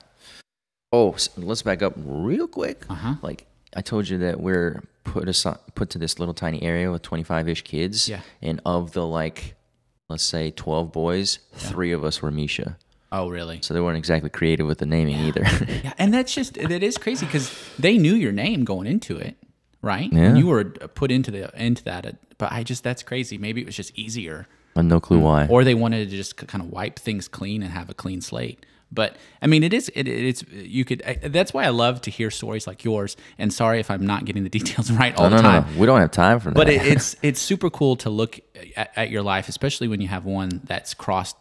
Oh, so let's back up real quick. Like I told you that we're put to this little tiny area with 25-ish kids. Yeah. And of the let's say 12 boys, 3 of us were Misha. Oh, really? So they weren't exactly creative with the naming either. Yeah, and that is crazy because they knew your name going into it. Right? Yeah. And you were put into that. But that's crazy. Maybe it was just easier. have no clue why. Or they wanted to just kind of wipe things clean and have a clean slate. But I mean, it's you could. That's why I love to hear stories like yours. And sorry if I'm not getting the details right all the time. No. We don't have time for that. But it's super cool to look at your life, especially when you have one that's crossed,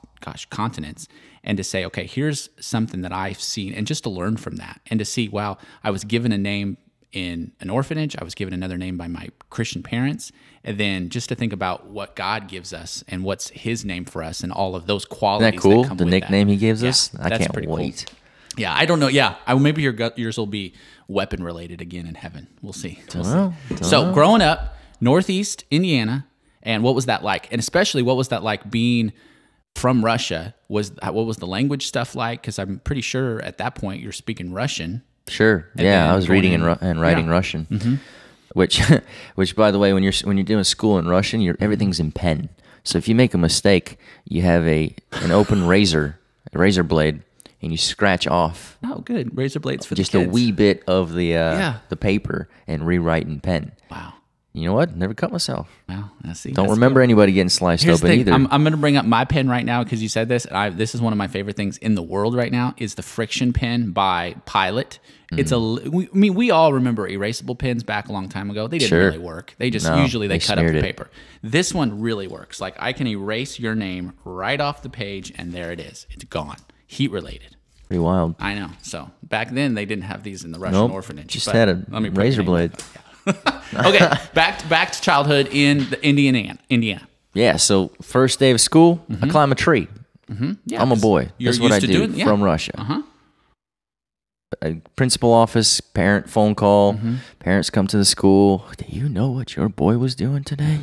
continents, and to say, okay, here's something that I've seen, and just to learn from that, and to see, wow, I was given a name in an orphanage. I was given another name by my Christian parents. And then just to think about what God gives us and what's his name for us and all of those qualities. Isn't that cool? That come the with nickname that. he gives us? I can't wait. Cool. Yeah, I don't know. Yeah, maybe yours will be weapon related again in heaven. We'll see. So growing up, Northeast Indiana, and what was that like? And especially what was that like being from Russia? What was the language stuff like? Because I'm pretty sure at that point you're speaking Russian. Sure. Yeah, I was reading and writing Russian. Mm-hmm. Which, by the way, when you're doing school in Russian, everything's in pen. So if you make a mistake, you have an open razor blade, and you scratch off. Oh, good, razor blades for just the kids. A wee bit of the paper and rewrite in pen. Wow. You know what? Never cut myself. Well, I see. Don't remember anybody getting sliced open either. I'm going to bring up my pen right now because you said this. This is one of my favorite things in the world right now is the friction pen by Pilot. It's we all remember erasable pens back a long time ago. They didn't really work. They just usually they cut up the paper. This one really works. Like I can erase your name right off the page, and there it is. It's gone. Heat related. Pretty wild. I know. So back then they didn't have these in the Russian orphanage. Just had a razor blade. Okay, back to childhood in Indiana. Yeah. So first day of school, I climb a tree. Yeah, I'm a boy. That's what I do from Russia. A principal office, parent phone call. Parents come to the school. Do you know what your boy was doing today?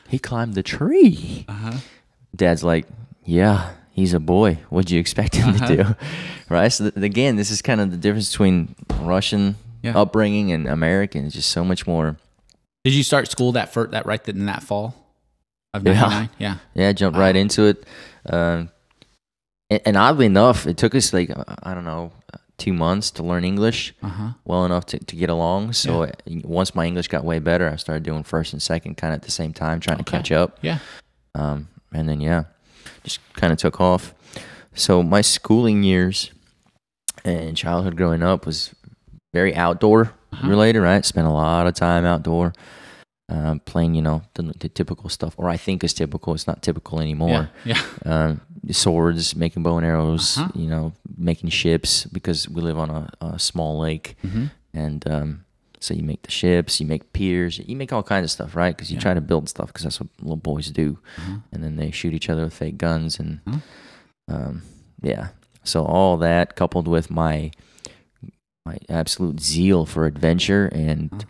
He climbed the tree. Dad's like, yeah, he's a boy. What'd you expect him to do? Right? So again, this is kind of the difference between Russian upbringing and American. It's just so much more. Did you start school in that fall of 99? Yeah, jumped right into it. And oddly enough, it took us like, I don't know, 2 months to learn English well enough to get along. So once my English got way better, I started doing first and second kind of at the same time, trying to catch up. Yeah. And then, just kind of took off. So my schooling years and childhood growing up was very outdoor related, right? Spent a lot of time outdoor playing, the typical stuff, or I think is typical. It's not typical anymore. Swords, making bow and arrows, making ships because we live on a small lake. And so you make the ships, you make piers, you make all kinds of stuff, right? Because you try to build stuff because that's what little boys do. And then they shoot each other with fake guns. And so all that coupled with my absolute zeal for adventure and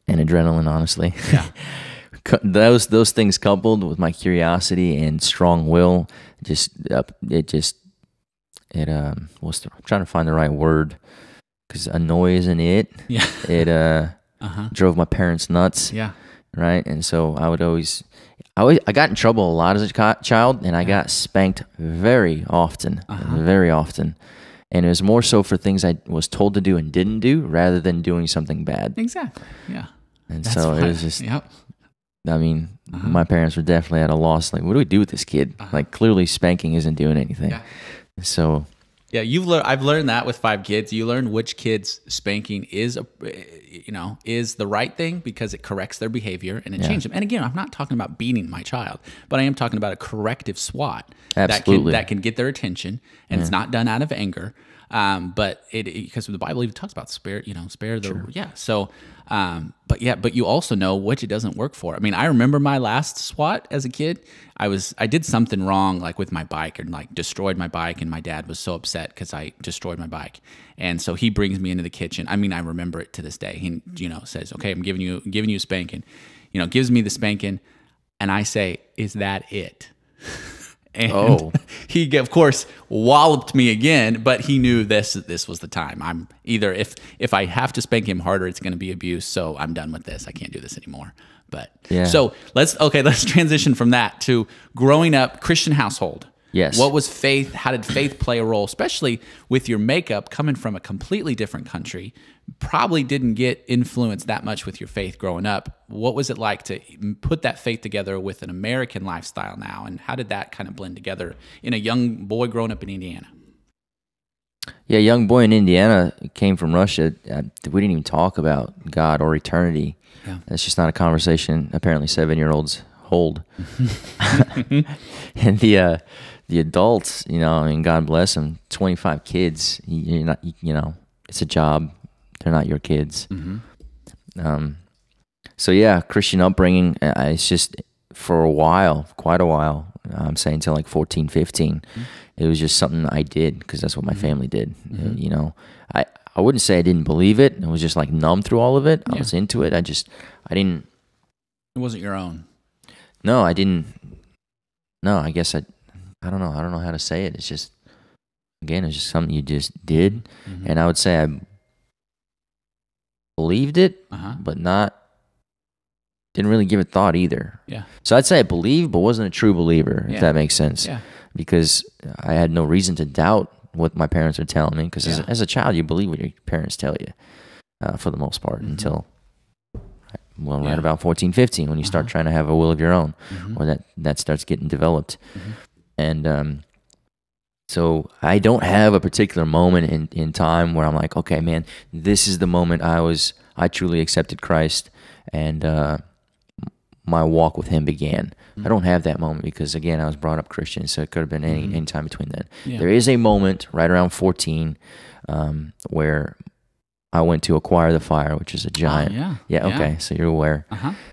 adrenaline, honestly. Those things coupled with my curiosity and strong will, I'm trying to find the right word because annoy isn't it. It drove my parents nuts. Right. And so I got in trouble a lot as a child, and I got spanked very often, And it was more so for things I was told to do and didn't do rather than doing something bad. Exactly. Yeah. And so it was just, I mean, my parents were definitely at a loss. Like, what do we do with this kid? Like, clearly spanking isn't doing anything. So. Yeah, I've learned that with 5 kids. You learn which kids spanking is the right thing because it corrects their behavior and it changes them. And again, I'm not talking about beating my child, but I am talking about a corrective SWAT that can get their attention, and it's not done out of anger. But because the Bible even talks about spare the So, but you also know which it doesn't work for. I mean, I remember my last SWAT as a kid. I did something wrong, like with my bike, and like destroyed my bike, and my dad was so upset because I destroyed my bike, and so he brings me into the kitchen. I mean, I remember it to this day. He says, "Okay, I'm giving you a spanking," gives me the spanking, and I say, "Is that it?" And he, of course, walloped me again, but he knew this was the time. I'm either if I have to spank him harder, it's going to be abuse. So I'm done with this. I can't do this anymore. But so let's transition from that to growing up Christian household. Yes. What was faith? How did faith play a role, especially with your makeup coming from a completely different country? Probably didn't get influenced that much with your faith growing up. What was it like to put that faith together with an American lifestyle now? And how did that kind of blend together in a young boy growing up in Indiana? Yeah, young boy in Indiana, came from Russia. We didn't even talk about God or eternity. Yeah. That's just not a conversation apparently 7-year-olds hold. And the adults, you know, and God bless them, 25 kids. You're not, you know, it's a job. They're not your kids. So yeah, Christian upbringing. It's just for a while, quite a while. I'm saying until like 14, 15. It was just something I did because that's what my family did. You know, I wouldn't say I didn't believe it. I was just like numb through all of it. I was into it. I didn't. It wasn't your own. No, I didn't. No, I guess I don't know. I don't know how to say it. It's just, again, it's just something you just did. And I would say I believed it, but didn't really give it thought either. Yeah. So I'd say I believed, but wasn't a true believer, if that makes sense. Yeah. Because I had no reason to doubt what my parents are telling me. Because as a child, you believe what your parents tell you, for the most part, until, well, right about 14, 15, when you start trying to have a will of your own, or that starts getting developed. And so I don't have a particular moment in time where I'm like, okay, man, this is the moment I truly accepted Christ and my walk with Him began. I don't have that moment because, again, I was brought up Christian, so it could have been any time between then. Yeah. There is a moment right around 14 where I went to Acquire the Fire, which is a giant. Okay, so you're aware.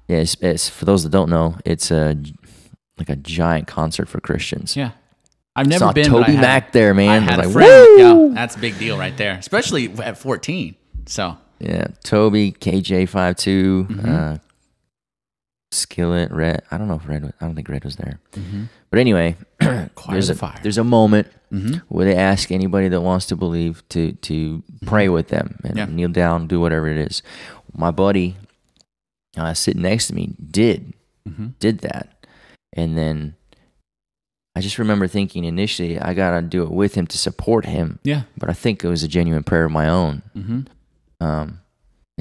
Yeah, it's for those that don't know, it's like a giant concert for Christians. Yeah. I've never been. Toby Mac there, man. I had like, a friend. woo! Yeah, that's a big deal right there, especially at 14. So yeah, Toby, KJ52, Skillet, Red. I don't know if Red. I don't think Red was there. But anyway, there's a moment where they ask anybody that wants to believe to pray with them and kneel down, do whatever it is. My buddy sitting next to me did that, and then I just remember thinking initially I gotta do it with him to support him. Yeah, but I think it was a genuine prayer of my own. And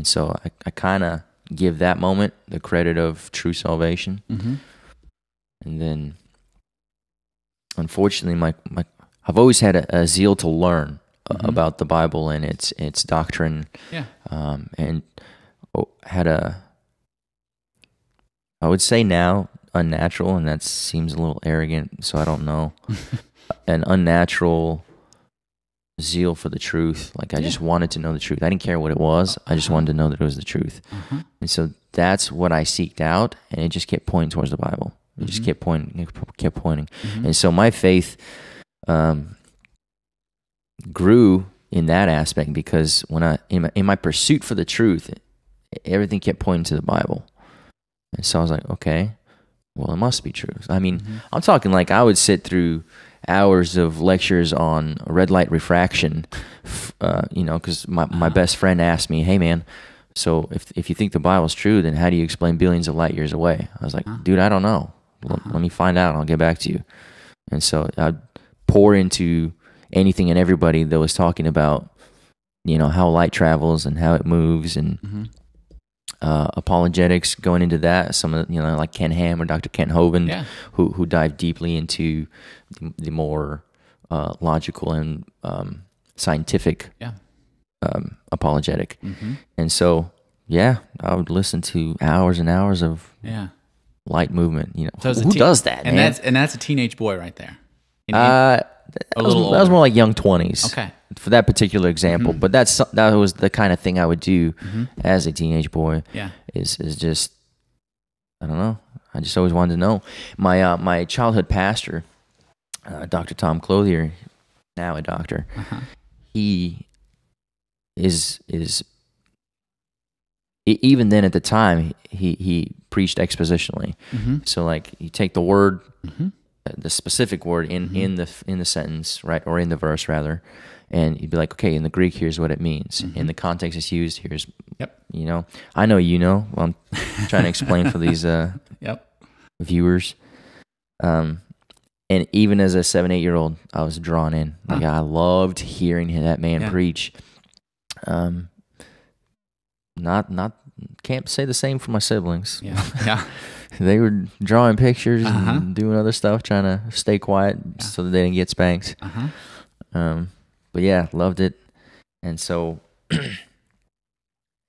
so I kind of give that moment the credit of true salvation. And then, unfortunately, I've always had a zeal to learn about the Bible and its doctrine. Yeah. And had I would say now, unnatural, and that seems a little arrogant, so I don't know, an unnatural zeal for the truth. Like I just wanted to know the truth. I didn't care what it was. I just wanted to know that it was the truth. And so that's what I seeked out, and it just kept pointing towards the Bible. It just kept pointing, And so my faith grew in that aspect because when in my pursuit for the truth, everything kept pointing to the Bible. And so I was like, okay, well, it must be true. I mean, I'm talking like I would sit through hours of lectures on red light refraction, because my best friend asked me, hey, man, so if you think the Bible's true, then how do you explain billions of light years away? I was like, dude, I don't know. Let me find out. I'll get back to you. And so I'd pour into anything and everybody that was talking about, how light travels and how it moves and apologetics, going into that. Some of like Ken Ham or Dr. Kent Hovind, who dive deeply into the more logical and scientific apologetic. And so, I would listen to hours and hours of light movement. So who does that? And man? that's a teenage boy right there. That was more like young 20s. Okay. For that particular example, but that was the kind of thing I would do as a teenage boy. Yeah, is just, I don't know. I just always wanted to know. My childhood pastor, Dr. Tom Clothier, now a doctor, he is even then at the time he preached expositionally. So like you take the word. The specific word in the sentence, right, or in the verse rather, and you'd be like, okay, in the Greek, here's what it means. In the context it's used, here's, I know well, I'm trying to explain for these viewers. And even as a 7, 8-year-old, I was drawn in. Like I loved hearing that man preach. Can't say the same for my siblings. Yeah. They were drawing pictures and doing other stuff, trying to stay quiet so that they didn't get spanked. But yeah, loved it. And so, and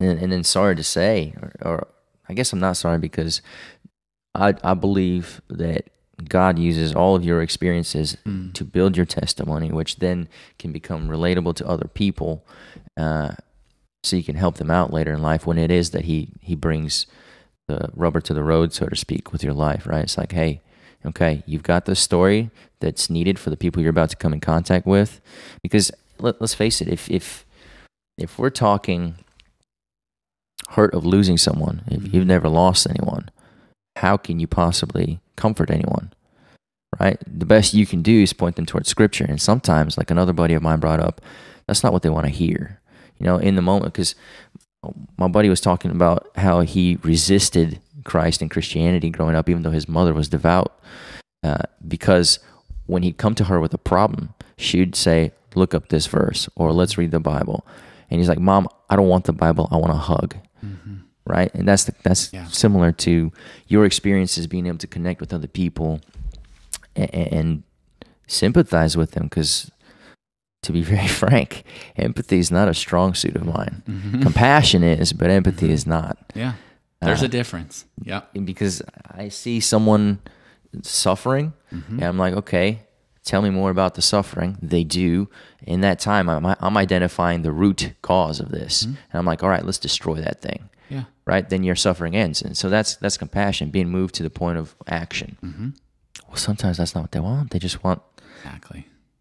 then sorry to say, or I guess I'm not sorry, because I believe that God uses all of your experiences to build your testimony, which then can become relatable to other people, so you can help them out later in life when it is that He brings the rubber to the road, so to speak, with your life, right? It's like, hey, okay, you've got the story that's needed for the people you're about to come in contact with. Because let's face it, if we're talking hurt of losing someone, if you've never lost anyone, how can you possibly comfort anyone, right? The best you can do is point them towards Scripture. And sometimes, like another buddy of mine brought up, that's not what they want to hear, in the moment. Because my buddy was talking about how he resisted Christ and Christianity growing up, even though his mother was devout, because when he'd come to her with a problem, she'd say, look up this verse, or let's read the Bible. And he's like, Mom, I don't want the Bible, I want a hug. Right? And that's similar to your experiences, being able to connect with other people and sympathize with them, because to be very frank, empathy is not a strong suit of mine. Compassion is, but empathy is not. Yeah. There's a difference. Yeah. Because I see someone suffering, and I'm like, okay, tell me more about the suffering. They do. In that time, I'm identifying the root cause of this. And I'm like, all right, let's destroy that thing. Yeah. Right? Then your suffering ends. And so that's compassion, being moved to the point of action. Well, sometimes that's not what they want. They just want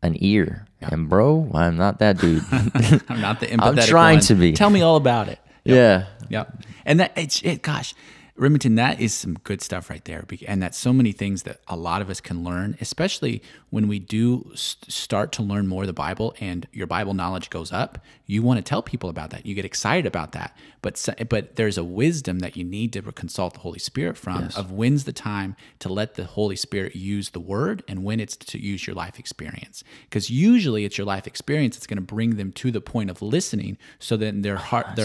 an ear. Yeah. And bro, I'm not that dude. I'm not the empathetic I'm trying to be. Tell me all about it. Yep. Yeah. And gosh, Remington, that is some good stuff right there. And that's so many things that a lot of us can learn, especially when we do start to learn more of the Bible and your Bible knowledge goes up. You want to tell people about that. You get excited about that. But there's a wisdom that you need to consult the Holy Spirit from, of when's the time to let the Holy Spirit use the Word and when it's to use your life experience. Because usually it's your life experience that's going to bring them to the point of listening, so that their heart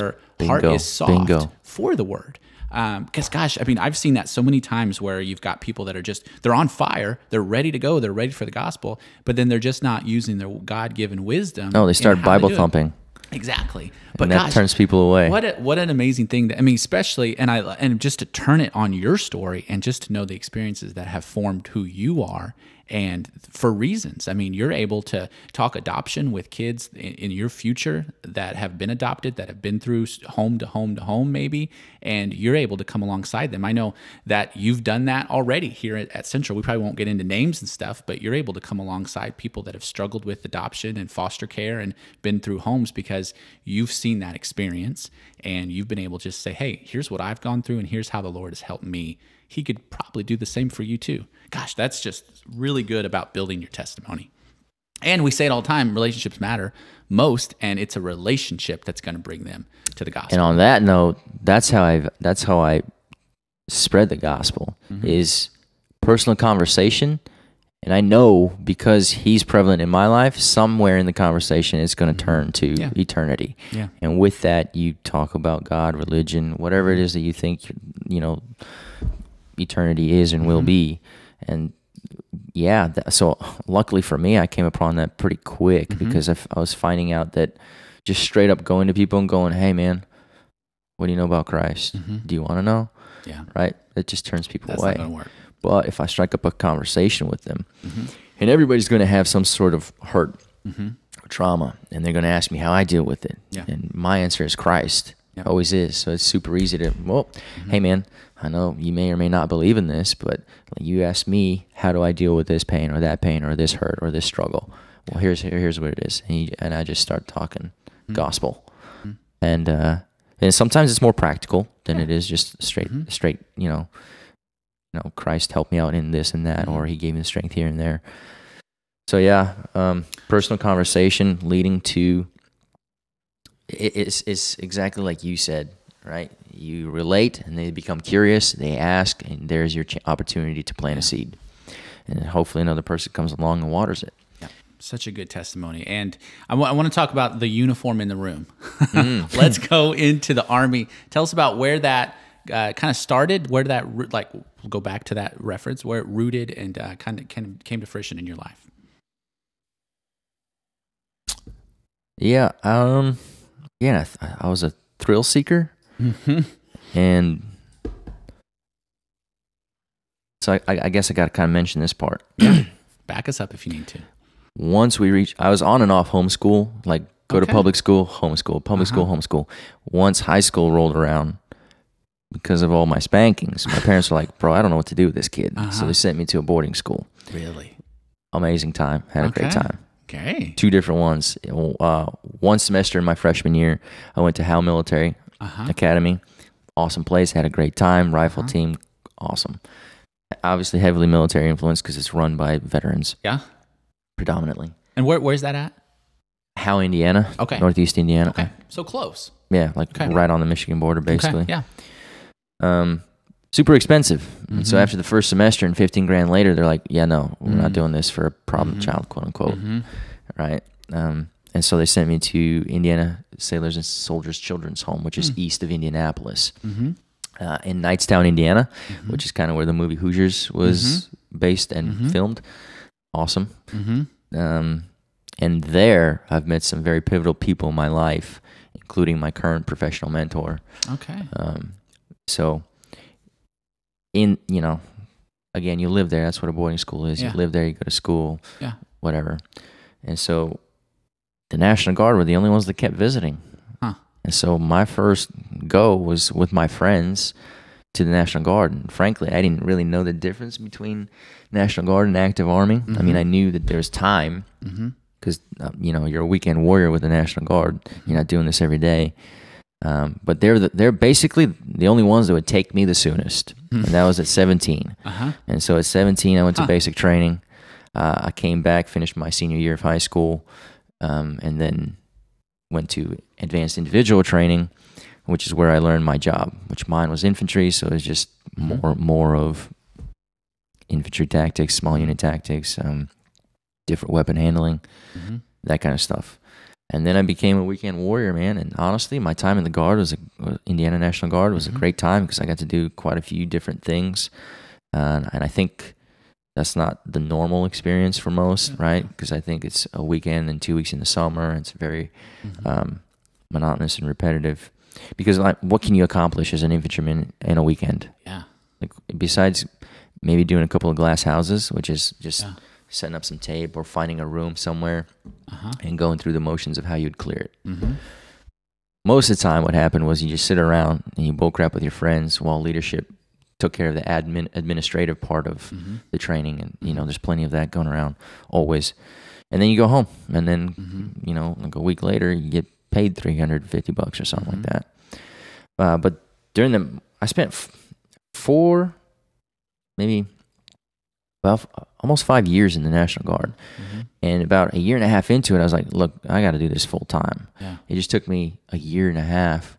is soft for the Word. Because gosh, I mean, I've seen that so many times where you've got people that are they're on fire, they're ready to go, they're ready for the gospel, but then they're just not using their God-given wisdom. No, they start Bible thumping. Exactly. But and that gosh, turns people away. What an amazing thing especially, and just to turn it on your story and just to know the experiences that have formed who you are, and for reasons. I mean, you're able to talk adoption with kids in your future that have been adopted, that have been through home to home to home maybe, and you're able to come alongside them. I know that you've done that already here at Central. We probably won't get into names and stuff, but you're able to come alongside people that have struggled with adoption and foster care and been through homes, because you've seen that experience and you've been able to just say, hey, here's what I've gone through and here's how the Lord has helped me. He could probably do the same for you too. Gosh, that's just really good about building your testimony. And we say it all the time, relationships matter most, and it's a relationship that's going to bring them to the gospel. And on that note, that's how I spread the gospel, is personal conversation. And I know, because he's prevalent in my life, somewhere in the conversation it's going to turn to eternity. Yeah. And with that, you talk about God, religion, whatever it is that you think, eternity is and will be. And so luckily for me, I came upon that pretty quick, because I was finding out that just straight up going to people and going, hey man, what do you know about Christ? Do you want to know? Yeah. Right? It just turns people away. That's not going to work. But if I strike up a conversation with them, and everybody's going to have some sort of hurt or trauma, and they're going to ask me how I deal with it. Yeah. And my answer is Christ. Yep. Always is. So it's super easy to, hey man, I know you may or may not believe in this, but you ask me, how do I deal with this pain or that pain or this hurt or this struggle? Well, here's what it is. And I just start talking gospel. And sometimes it's more practical than it is just straight, Christ helped me out in this and that, or he gave me the strength here and there. So personal conversation leading to, it's exactly like you said, right? You relate and they become curious, they ask, and there's your opportunity to plant a seed. and hopefully another person comes along and waters it. Such a good testimony. And I want to talk about the uniform in the room. Let's go into the Army. Tell us about where that kind of started, where that, like, we'll go back to that reference, where it rooted and kind of came to fruition in your life. Yeah. I was a thrill seeker. And so I guess I got to kind of mention this part. Back us up if you need to. Once we reached, I was on and off homeschool, like go to public school, homeschool, public school, homeschool. Once high school rolled around, because of all my spankings, my parents were like, bro, I don't know what to do with this kid. So they sent me to a boarding school. Really? Amazing time. Had a great time. Okay. 2 different ones. One semester in my freshman year, I went to Howe Military Academy. Awesome place. Had a great time. Rifle team. Awesome. Obviously heavily military influenced because it's run by veterans. Yeah. Predominantly. And where's that at? Howe, Indiana. Okay. Northeast Indiana. Okay. So close. Yeah, like right on the Michigan border, basically. Okay. Yeah. Super expensive. And so after the first semester and 15 grand later, they're like, yeah, no, we're not doing this for a problem child, quote unquote. Right. And so they sent me to Indiana Sailors and Soldiers Children's Home, which is east of Indianapolis, in Knightstown, Indiana, which is kind of where the movie Hoosiers was based and filmed. Awesome. And there I've met some very pivotal people in my life, including my current professional mentor. Okay. So again, you live there. That's what a boarding school is. You live there, you go to school, whatever. And so the National Guard were the only ones that kept visiting. And so my first go was with my friends to the National Guard. And frankly, I didn't really know the difference between National Guard and active Army. I mean, I knew that there's time because, you're a weekend warrior with the National Guard. You're not doing this every day. But they're basically the only ones that would take me the soonest. And that was at 17. And so at 17, I went to basic training. I came back, finished my senior year of high school, and then went to advanced individual training, which is where I learned my job, which mine was infantry. So it was just more of infantry tactics, small unit tactics, different weapon handling, that kind of stuff. And then I became a weekend warrior, man. And honestly, my time in the Guard Indiana National Guard was a great time because I got to do quite a few different things. And I think that's not the normal experience for most, right? Because I think it's a weekend and 2 weeks in the summer. And it's very monotonous and repetitive. Because what can you accomplish as an infantryman in a weekend? Yeah. Like besides maybe doing a couple of glass houses, which is just setting up some tape or finding a room somewhere and going through the motions of how you'd clear it. Most of the time what happened was you just sit around and you bull crap with your friends while leadership took care of the administrative part of the training. And, there's plenty of that going around always. And then you go home and then, like a week later, you get paid $350 or something like that. But during I spent almost 5 years in the National Guard. And about a year and a half into it, I was like, look, I got to do this full time. It just took me a year and a half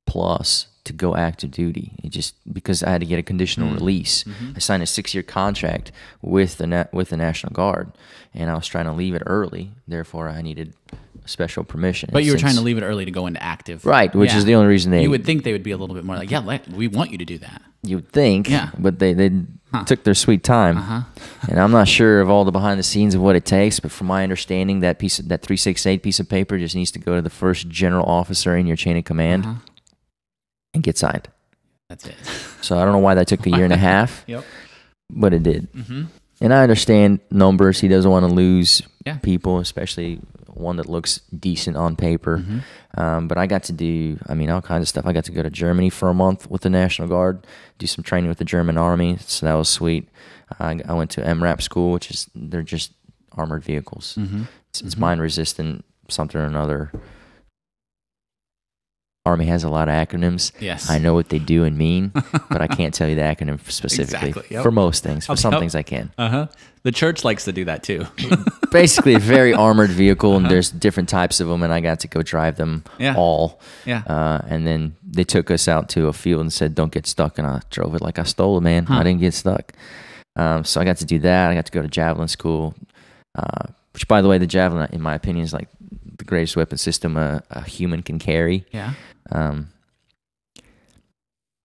plus to go active duty. It just because I had to get a conditional release. I signed a 6-year contract with the National Guard, and I was trying to leave it early. Therefore, I needed special permission. But you were trying to leave it early to go into active. Right, which is the only reason You would think they would be a little bit more like, we want you to do that. You would think, but they took their sweet time. And I'm not sure of all the behind the scenes of what it takes, but from my understanding, that 368 piece of paper just needs to go to the first general officer in your chain of command and get signed. That's it. So I don't know why that took a year and a half, but it did. And I understand numbers. He doesn't want to lose people, especially one that looks decent on paper. But I got to do, all kinds of stuff. I got to go to Germany for a month with the National Guard, do some training with the German Army. So that was sweet. I went to MRAP school, they're just armored vehicles. It's mine resistant, something or another. Army has a lot of acronyms. Yes. I know what they do and mean, but I can't tell you the acronym specifically. Exactly. For most things. For some things I can. The church likes to do that too. Basically a very armored vehicle, and there's different types of them, and I got to go drive them all. And then they took us out to a field and said, don't get stuck, and I drove it like I stole it, man. I didn't get stuck. So I got to do that. I got to go to javelin school, which, by the way, the javelin, in my opinion, is like the greatest weapon system a human can carry. Yeah.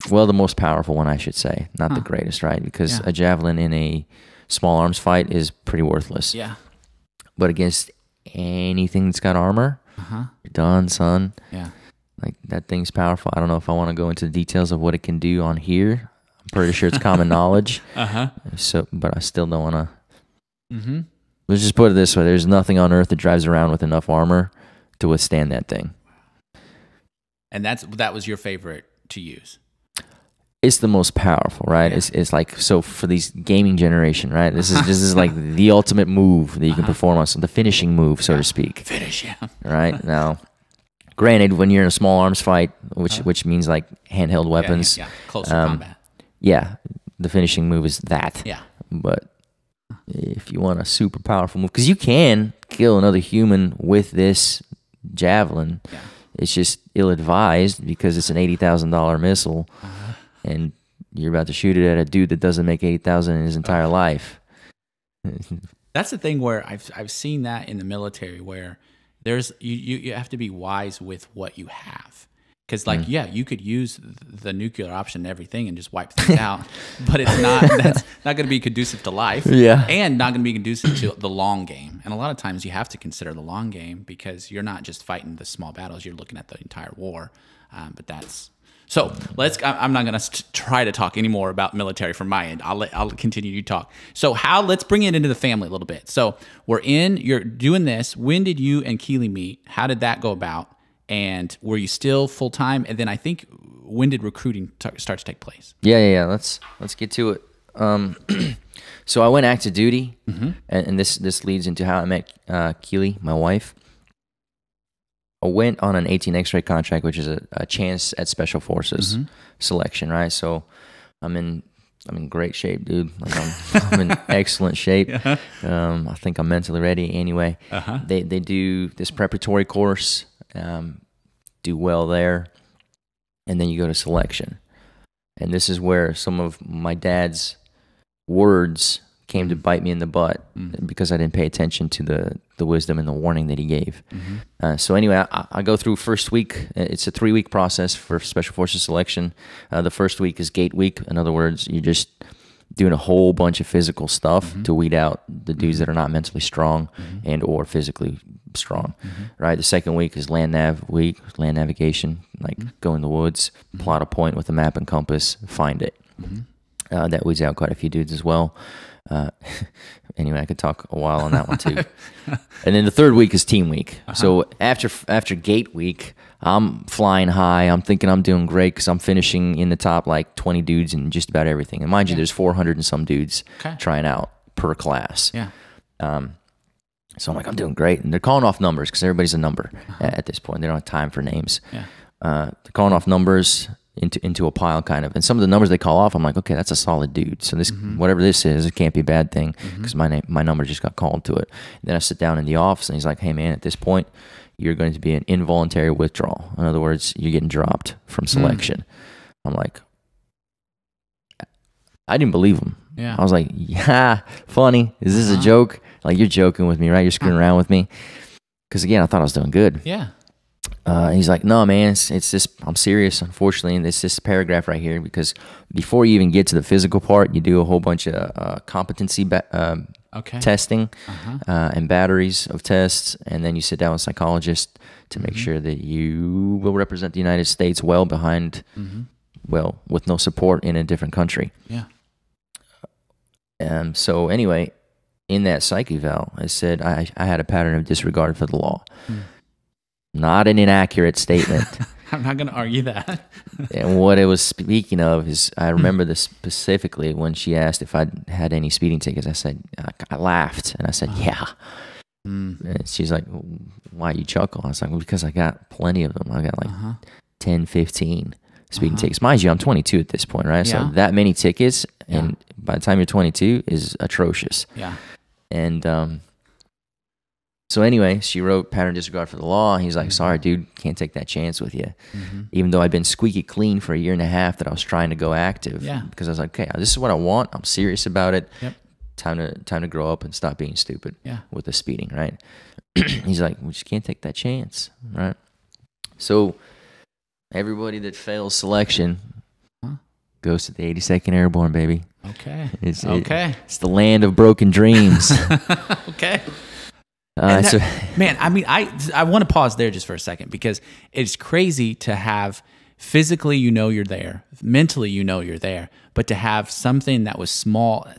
Well, the most powerful one, I should say, not the greatest, right? Because a javelin in a small arms fight is pretty worthless. Yeah. But against anything that's got armor, you're done, son. Yeah. Like, that thing's powerful. I don't know if I want to go into the details of what it can do on here. I'm pretty sure it's common knowledge. So, but I still don't want to. Let's just put it this way: there's nothing on Earth that drives around with enough armor to withstand that thing. And that was your favorite to use. It's the most powerful, right? Yeah. It's like, so for these gaming generation, right? This is like the ultimate move that you can perform on, the finishing move, so to speak. Finish, yeah. Right now, granted, when you're in a small arms fight, which means like handheld weapons, closer combat. Yeah, the finishing move is that. Yeah. But if you want a super powerful move, because you can kill another human with this javelin, it's just ill-advised because it's an $80,000 missile, and you're about to shoot it at a dude that doesn't make $80,000 in his entire life. That's the thing where I've seen that in the military, where there's you have to be wise with what you have. Because, like, you could use the nuclear option and everything and just wipe things out, but that's not going to be conducive to life, and not going to be conducive to the long game. And a lot of times you have to consider the long game, because you're not just fighting the small battles; you're looking at the entire war. But that's so. I'm not going to try to talk anymore about military from my end. I'll continue to talk. So let's bring it into the family a little bit. So you're doing this. When did you and Keely meet? How did that go about? And were you still full time? And then I think, when did recruiting start to take place? Yeah. Let's get to it. So I went active duty, and this leads into how I met Keely, my wife. I went on an 18 X-ray contract, which is a chance at Special Forces selection, right? So I'm in great shape, dude. Like I'm in excellent shape. I think I'm mentally ready anyway. They do this preparatory course. Do well there, and then you go to selection. And this is where some of my dad's words came to bite me in the butt, because I didn't pay attention to the wisdom and the warning that he gave. So anyway, I go through first week. It's a 3-week process for Special Forces selection. The first week is gate week. In other words, you're just doing a whole bunch of physical stuff to weed out the dudes that are not mentally strong and or physically strong, right? The second week is land navigation, like go in the woods, plot a point with a map and compass, find it. That weeds out quite a few dudes as well. Anyway, I could talk a while on that one too. And then the third week is team week. So after gate week, I'm flying high. I'm thinking I'm doing great because I'm finishing in the top like 20 dudes in just about everything. And mind you, there's 400 and some dudes trying out per class. So I'm like, I'm doing great. And they're calling off numbers because everybody's a number at this point. They don't have time for names. They're calling off numbers into a pile, kind of. And some of the numbers they call off, I'm like, okay, that's a solid dude. So this, whatever this is, it can't be a bad thing, because my number just got called to it. And then I sit down in the office, and he's like, hey, man, at this point, you're going to be an involuntary withdrawal. In other words, you're getting dropped from selection. I'm like, I didn't believe him. I was like, yeah, funny. Is this a joke? Like, you're joking with me, right? You're screwing around with me. Because, again, I thought I was doing good. He's like, no, man, it's this, I'm serious, unfortunately, and it's this paragraph right here, because before you even get to the physical part, you do a whole bunch of competency testing and batteries of tests, and then you sit down with a psychologist to make sure that you will represent the United States well behind, well, with no support in a different country. So anyway, in that psych eval, I said I had a pattern of disregard for the law. Not an inaccurate statement. I'm not going to argue that. And what it was speaking of is, I remember this specifically when she asked if I'd had any speeding tickets. I said, I laughed, and I said, yeah. And she's like, why you chuckle? I was like, well, because I got plenty of them. I got like 10, 15 speeding tickets. Mind you, I'm 22 at this point, right? So that many tickets, and by the time you're 22, is atrocious. And So anyway, she wrote pattern disregard for the law. He's like, sorry, dude, can't take that chance with you. Even though I'd been squeaky clean for a year and a half that I was trying to go active. Yeah. Because I was like, okay, this is what I want. I'm serious about it. Yep. Time to grow up and stop being stupid with the speeding, right? He's like, we just can't take that chance, right? So everybody that fails selection goes to the 82nd Airborne, baby. Okay. It's the land of broken dreams. Okay. Man, I mean, I want to pause there just for a second, because it's crazy to have physically, you're there, mentally, you're there, but to have something that was small,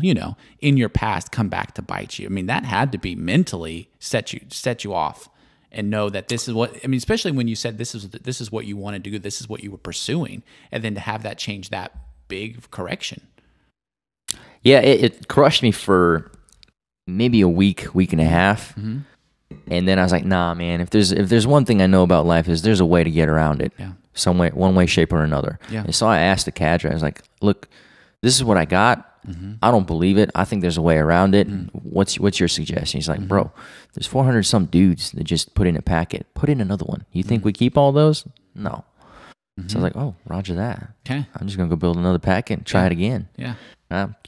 in your past come back to bite you. I mean, that had to be mentally set you off, and know that this is what, I mean, especially when you said this is what you want to do, this is what you were pursuing, and then to have that change, that big correction. Yeah, it crushed me for maybe a week and a half. And then I was like, nah, man, if there's one thing I know about life, is there's a way to get around it. Yeah. Some way, one way, shape, or another. Yeah. And so I asked the cadre, I was like, look, this is what I got. I don't believe it. I think there's a way around it. What's your suggestion? He's like, bro, there's 400 some dudes that just put in a packet. Put in another one. You think we keep all those? No. So I was like, oh, roger that. Okay. I'm just going to go build another packet and try it again. Yeah.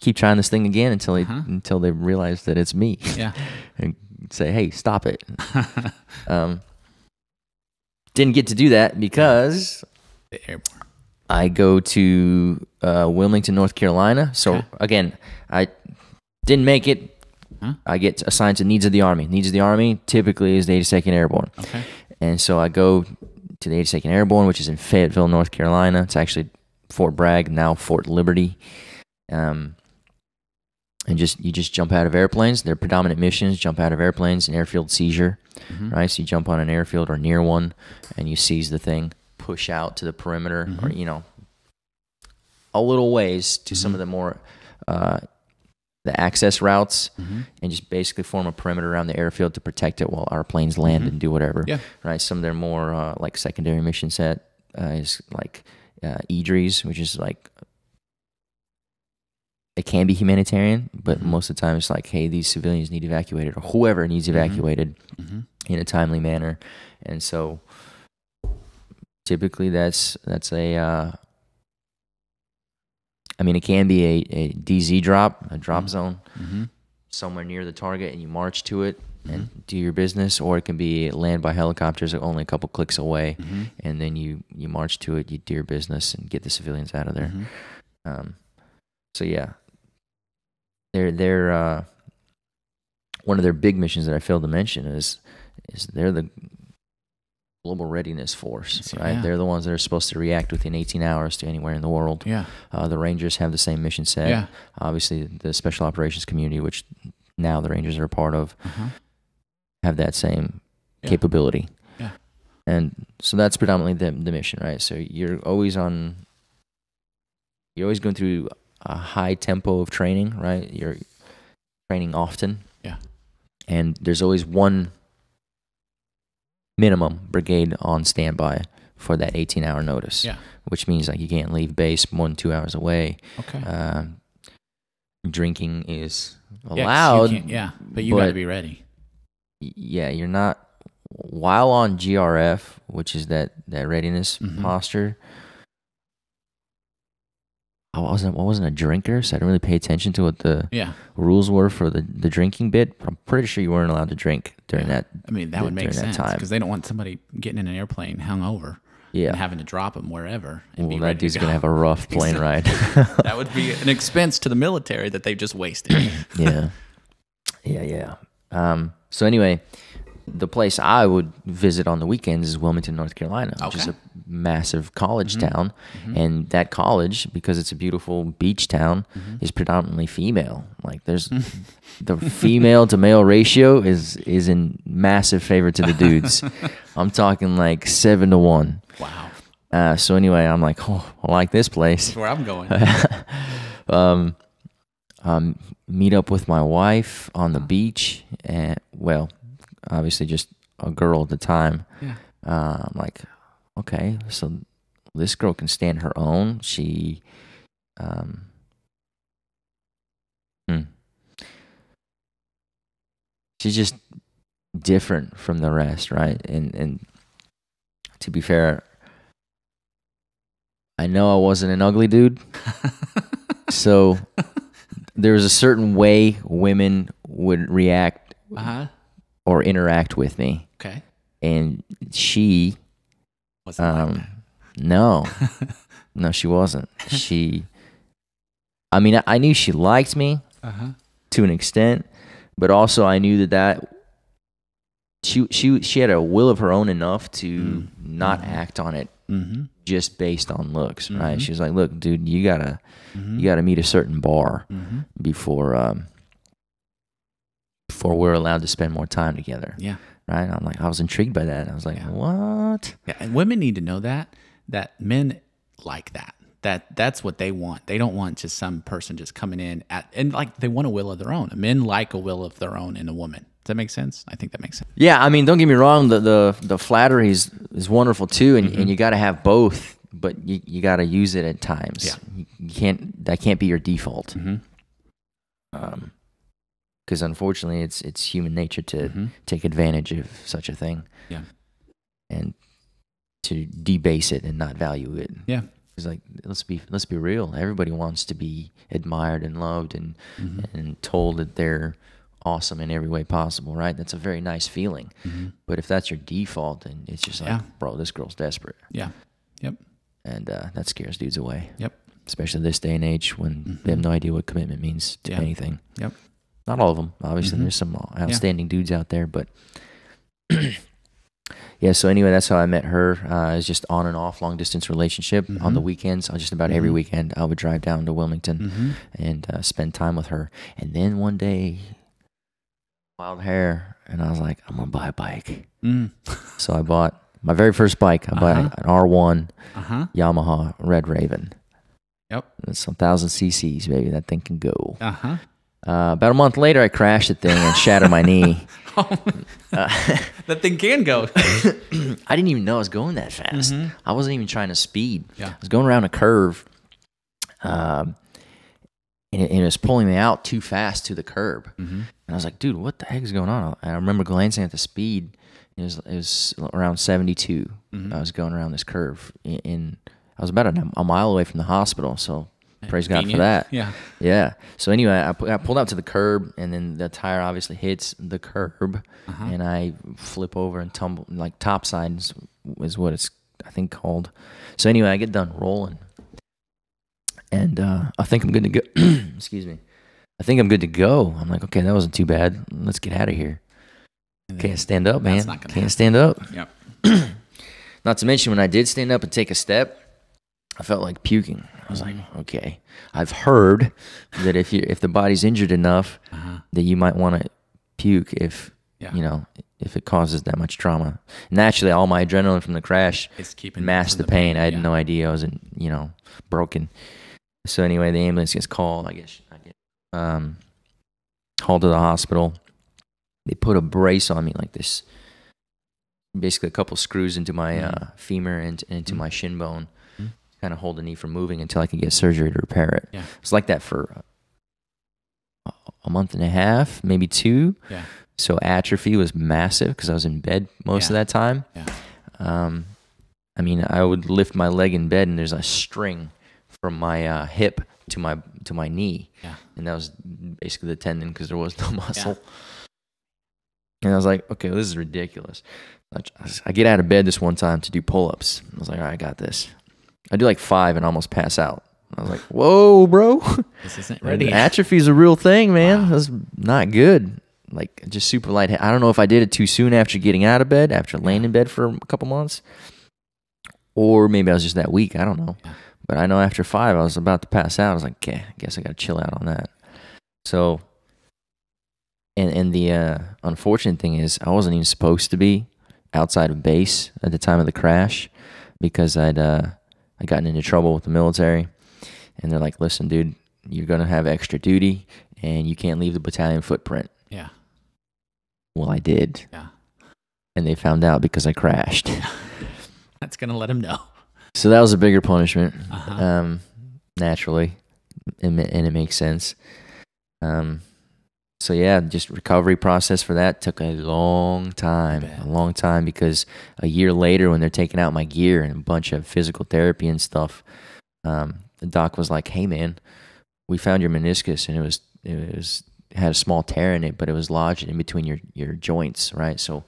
Keep trying this thing again until they realize that it's me. Yeah. And say, hey, stop it. Didn't get to do that because the airport. I go to Wilmington, North Carolina. So again, I didn't make it. I get assigned to Needs of the Army. Needs of the Army typically is the 82nd Airborne. Okay. And so I go to the 82nd Airborne, which is in Fayetteville, North Carolina. It's actually Fort Bragg, now Fort Liberty. And you just jump out of airplanes. Their predominant missions: jump out of airplanes, an airfield seizure, right? So you jump on an airfield or near one, and you seize the thing, push out to the perimeter, or a little ways to some of the more the access routes, and just basically form a perimeter around the airfield to protect it while our planes land and do whatever. Yeah. Right. Some of their more like secondary mission set is like EDRES, which is like. It can be humanitarian, but most of the time it's like, hey, these civilians need evacuated, or whoever needs evacuated in a timely manner. And so typically that's a, I mean, it can be a DZ drop, a drop zone somewhere near the target, and you march to it and do your business, or it can be land by helicopters only a couple clicks away, and then you march to it, you do your business and get the civilians out of there. So yeah. They're one of their big missions that I failed to mention is they're the global readiness force, right? Yeah. They're the ones that are supposed to react within 18 hours to anywhere in the world. Yeah. The Rangers have the same mission set. Yeah. Obviously, the Special Operations community, which now the Rangers are a part of, have that same capability. Yeah. And so that's predominantly the mission, right? So you're always going through a high tempo of training, right? You're training often. Yeah. And there's always one minimum brigade on standby for that 18-hour notice. Yeah. Which means like you can't leave base more than 2 hours away. Okay. Drinking is allowed. But you got to be ready. Yeah, you're not, while on GRF, which is that readiness posture, I wasn't a drinker, so I didn't really pay attention to what the rules were for the drinking bit. I'm pretty sure you weren't allowed to drink during that. I mean, that would make sense because they don't want somebody getting in an airplane hungover and having to drop them wherever. And well, that dude's going to have a rough plane ride. That would be an expense to the military that they've just wasted. Yeah. So anyway, the place I would visit on the weekends is Wilmington, North Carolina, which is a massive college town. And that college, because it's a beautiful beach town, is predominantly female. Like there's the female to male ratio is in massive favor to the dudes. I'm talking like 7 to 1. Wow. So anyway, I'm like, oh, I like this place. That's where I'm going. Meet up with my wife on the beach, and obviously just a girl at the time. Yeah. I'm like, okay, so this girl can stand her own. She, she's just different from the rest, right? And to be fair, I know I wasn't an ugly dude. So there was a certain way women would react or interact with me. Okay. And she wasn't like that. No. No, she wasn't. I mean, I knew she liked me to an extent, but also I knew that she had a will of her own enough to not act on it just based on looks, right? She was like, "Look, dude, you gotta meet a certain bar before we're allowed to spend more time together." Yeah. Right. I'm like, I was intrigued by that. I was like, what? Yeah, and women need to know that men like that. That's what they want. They don't want just some person just coming in and like they want a will of their own. Men like a will of their own in a woman. Does that make sense? I think that makes sense. Yeah, I mean, don't get me wrong. The flattery is wonderful too, and you got to have both, but you got to use it at times. Yeah. You can't. That can't be your default. Because unfortunately, it's human nature to take advantage of such a thing. Yeah. And to debase it and not value it. Yeah. It's like, let's be real. Everybody wants to be admired and loved and told that they're awesome in every way possible, right? That's a very nice feeling. But if that's your default, then it's just like, bro, this girl's desperate. Yeah. Yep. And that scares dudes away. Yep. Especially this day and age when they have no idea what commitment means to anything. Yep. Not all of them. Obviously, there's some outstanding dudes out there, but yeah. So anyway, that's how I met her. It was just on and off, long distance relationship. On the weekends, just about every weekend, I would drive down to Wilmington and spend time with her. And then one day, wild hair, and I was like, I'm gonna buy a bike. So I bought my very first bike. I bought an R1 Yamaha Red Raven. Yep. It's 1,000 cc's, baby. That thing can go. About a month later, I crashed the thing and shattered my knee. That thing can go. I didn't even know I was going that fast. I wasn't even trying to speed. Yeah. I was going around a curve, and it was pulling me out too fast to the curb. And I was like, dude, what the heck is going on? And I remember glancing at the speed. It was around 72. I was going around this curve. I was about a mile away from the hospital, so praise God for that. Yeah. Yeah. So anyway, I pulled out to the curb, and then the tire obviously hits the curb, and I flip over and tumble, like topside is what it's, I think, called. So anyway, I get done rolling, and I think I'm good to go. Excuse me. I think I'm good to go. I'm like, okay, that wasn't too bad. Let's get out of here. Can't stand up, man. Can't stand up. Yep. Not to mention, when I did stand up and take a step, I felt like puking. I was like, okay. I've heard that if the body's injured enough, that you might want to puke if it causes that much trauma. Naturally, all my adrenaline from the crash masked the pain. I had no idea I was broken. So anyway, the ambulance gets called. I get hauled to the hospital. They put a brace on me like this, basically a couple screws into my femur and into my shin bone. Kind of hold the knee from moving until I could get surgery to repair it. Yeah. It's like that for a month and a half, maybe 2. Yeah. So atrophy was massive because I was in bed most of that time. Yeah. I mean, I would lift my leg in bed and there's a string from my hip to my knee. Yeah. And that was basically the tendon because there was no muscle. Yeah. And I was like, okay, well, this is ridiculous. I get out of bed this one time to do pull-ups. I was like, all right, I got this. I do like 5 and almost pass out. I was like, whoa, bro. This isn't ready. Atrophy is a real thing, man. Wow. That's not good. Like, just super light. I don't know if I did it too soon after getting out of bed, after laying in bed for a couple months. Or maybe I was just that weak. I don't know. Yeah. But I know after 5, I was about to pass out. I was like, okay, I guess I got to chill out on that. So, and the unfortunate thing is I wasn't even supposed to be outside of base at the time of the crash because I'd gotten into trouble with the military, and they're like, listen, dude, you're going to have extra duty, and you can't leave the battalion footprint. Yeah. Well, I did. Yeah. And they found out because I crashed. That's going to let them know. So that was a bigger punishment, naturally, and it makes sense. So yeah, just recovery process for that took a long time, because a year later when they're taking out my gear and a bunch of physical therapy and stuff, the doc was like, "Hey man, we found your meniscus and it had a small tear in it, but it was lodged in between your joints, right? So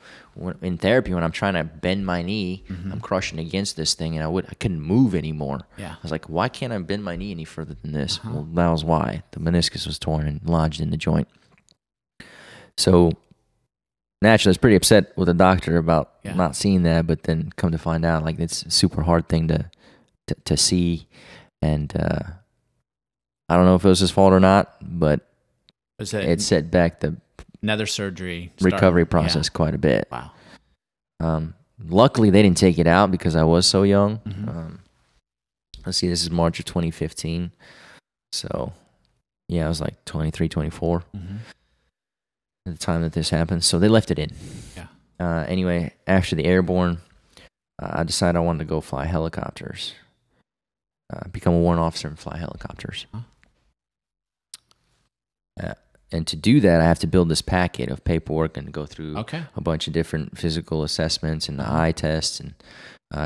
in therapy, when I'm trying to bend my knee, I'm crushing against this thing, and I couldn't move anymore. Yeah. I was like, why can't I bend my knee any further than this? Well, that was why. The meniscus was torn and lodged in the joint. So naturally, I was pretty upset with the doctor about not seeing that, but then come to find out, like, it's a super hard thing to see, and I don't know if it was his fault or not, but it set back the another surgery recovery process quite a bit. Wow. Luckily, they didn't take it out because I was so young. Let's see, this is March of 2015. So, yeah, I was like 23, 24 at the time that this happened. So they left it in. Yeah. Anyway, after the airborne, I decided I wanted to go fly helicopters. Become a warrant officer and fly helicopters. And to do that, I have to build this packet of paperwork and go through a bunch of different physical assessments and the eye tests, and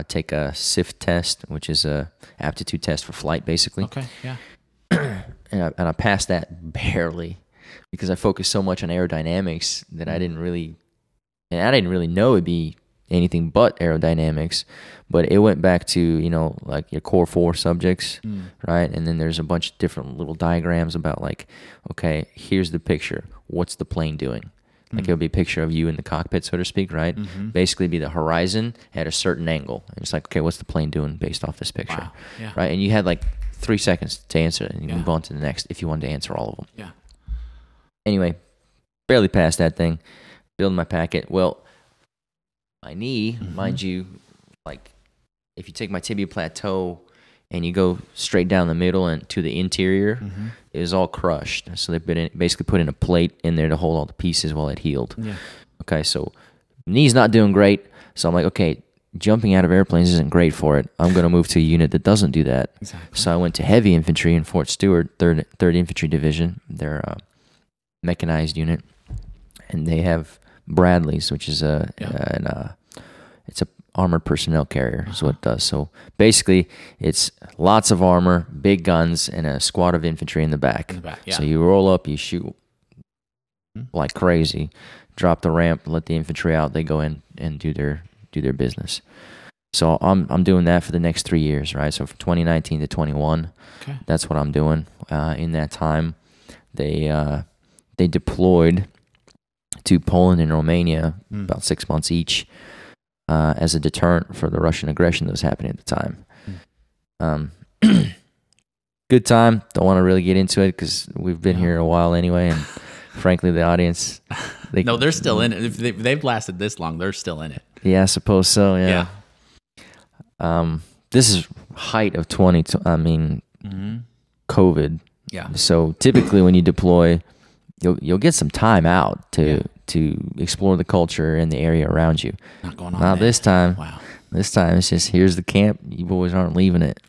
take a SIFT test, which is a aptitude test for flight, basically. Okay, yeah. and I passed that barely because I focused so much on aerodynamics that I didn't really know it'd be anything but aerodynamics. But it went back to, like your core 4 subjects, right? And then there's a bunch of different little diagrams about, like, okay, here's the picture. What's the plane doing? Like, it'll be a picture of you in the cockpit, so to speak, right? Basically be the horizon at a certain angle. And it's like, okay, what's the plane doing based off this picture? Wow. Yeah. Right? And you had like 3 seconds to answer it, and you move on to the next if you wanted to answer all of them. Yeah. Anyway, barely passed that thing. Building my packet. Well, my knee, mind you, like, if you take my tibia plateau and you go straight down the middle and to the interior, it was all crushed. So they basically put in a plate in there to hold all the pieces while it healed. Yeah. Okay, so knee's not doing great. So I'm like, okay, jumping out of airplanes isn't great for it. I'm going to move to a unit that doesn't do that. Exactly. So I went to heavy infantry in Fort Stewart, 3rd Infantry Division. They're a mechanized unit, and they have Bradleys, which is it's a armored personnel carrier is what it does. So basically, it's lots of armor, big guns, and a squad of infantry in the back. Yeah. So you roll up, you shoot like crazy, drop the ramp, let the infantry out. They go in and do their business. So I'm doing that for the next 3 years, right? So from 2019 to 21, that's what I'm doing. In that time, they deployed to Poland and Romania, about 6 months each, as a deterrent for the Russian aggression that was happening at the time. Good time. Don't want to really get into it because we've been here a while anyway, and frankly, the audience... No, they're still in it. If they've lasted this long, they're still in it. Yeah, I suppose so, yeah. This is height of COVID. Yeah. So typically when you deploy, you'll get some time out to explore the culture and the area around you. Not going on. Not this time. Wow. This time it's just, here's the camp. You boys aren't leaving it.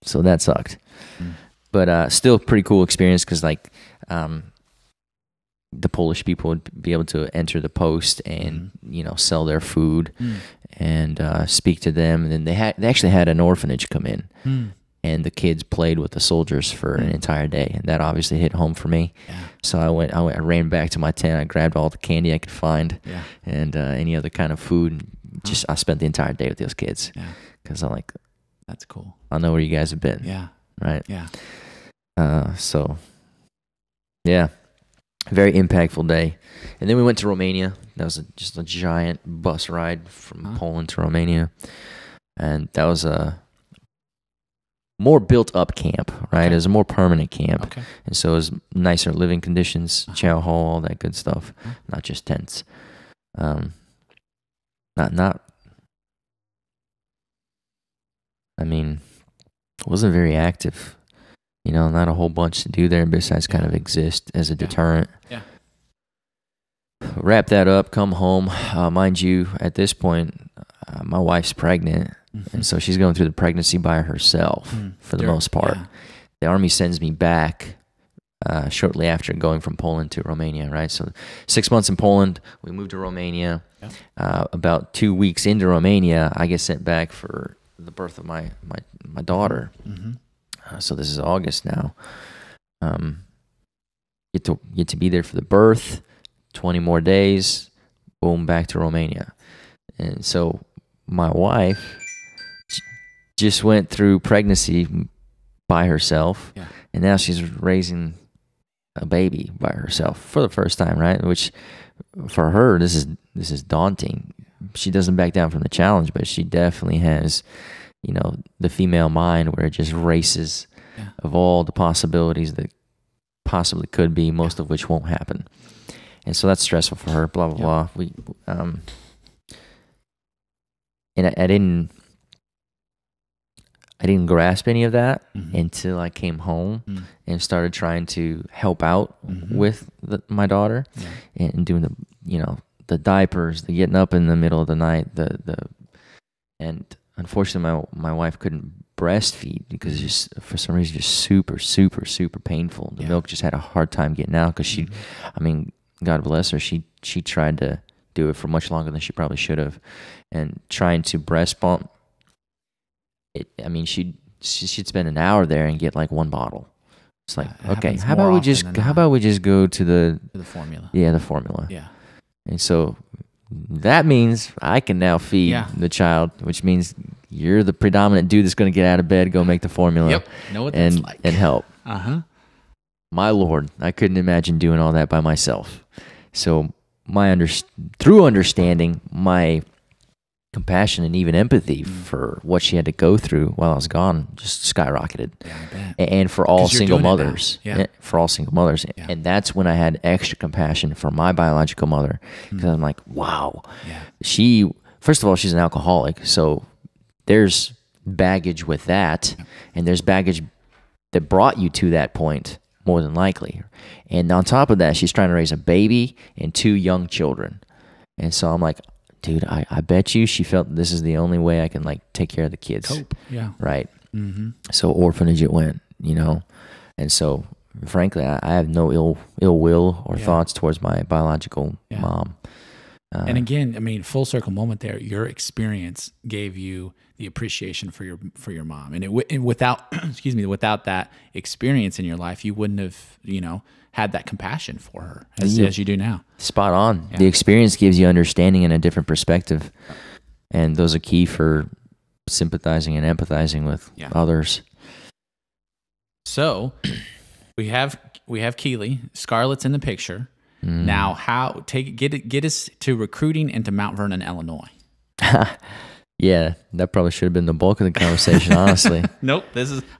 So that sucked. But still pretty cool experience because, like, the Polish people would be able to enter the post and sell their food and speak to them. And then they actually had an orphanage come in, and the kids played with the soldiers for an entire day, and that obviously hit home for me. Yeah. So I ran back to my tent. I grabbed all the candy I could find, and any other kind of food. Just I spent the entire day with those kids because I'm like, that's cool. I know where you guys have been. Yeah. Right. Yeah. So yeah. Very impactful day. And then we went to Romania. That was just a giant bus ride from Poland to Romania. And that was a more built-up camp, right? It was a more permanent camp. Okay. And so it was nicer living conditions, chow hall, all that good stuff, not just tents. It wasn't very active. Not a whole bunch to do there besides kind of exist as a deterrent. Yeah. Wrap that up, come home. Mind you, at this point, my wife's pregnant, and so she's going through the pregnancy by herself for the most part. Yeah. The Army sends me back shortly after going from Poland to Romania, right? So 6 months in Poland, we moved to Romania. About 2 weeks into Romania, I get sent back for the birth of my daughter. So this is August now. Get to be there for the birth. 20 more days, boom, back to Romania. And so my wife just went through pregnancy by herself, and now she's raising a baby by herself for the first time, right? Which for her, this is daunting. She doesn't back down from the challenge, but she definitely has, the female mind where it just races of all the possibilities that possibly could be, most of which won't happen. And so that's stressful for her, blah, blah, blah. We, and I didn't grasp any of that until I came home and started trying to help out with my daughter and doing the diapers, the getting up in the middle of the night, and unfortunately my wife couldn't breastfeed because it's just, for some reason, just super, super, super painful. The milk just had a hard time getting out because she, God bless her, she tried to do it for much longer than she probably should have, and trying to breast pump. She'd spend an hour there and get like one bottle. It's like, okay, how about we just go to the formula? Yeah, the formula. Yeah. And so that means I can now feed the child, which means you're the predominant dude that's going to get out of bed, go make the formula. Yep. Know what that's like. And help. My Lord, I couldn't imagine doing all that by myself. So through understanding, my compassion and even empathy for what she had to go through while I was gone just skyrocketed. Yeah, I bet. And for all single mothers. For all single mothers. Yeah. And that's when I had extra compassion for my biological mother, because I'm like, wow. Yeah. First of all, she's an alcoholic, so there's baggage with that, and there's baggage that brought you to that point, more than likely. And on top of that, she's trying to raise a baby and 2 young children. And so I'm like, dude, I bet you she felt this is the only way I can take care of the kids. Cope. Yeah. Right. So orphanage it went, And so frankly, I have no ill will or thoughts towards my biological mom. And again, full circle moment there. Your experience gave you the appreciation for your mom, and without without that experience in your life, you wouldn't have had that compassion for her as you do now. Spot on. Yeah. The experience gives you understanding and a different perspective, and those are key for sympathizing and empathizing with others. So we have Keely. Scarlett's in the picture. Now, get us to recruiting into Mount Vernon, Illinois. Yeah, that probably should have been the bulk of the conversation, honestly. Nope.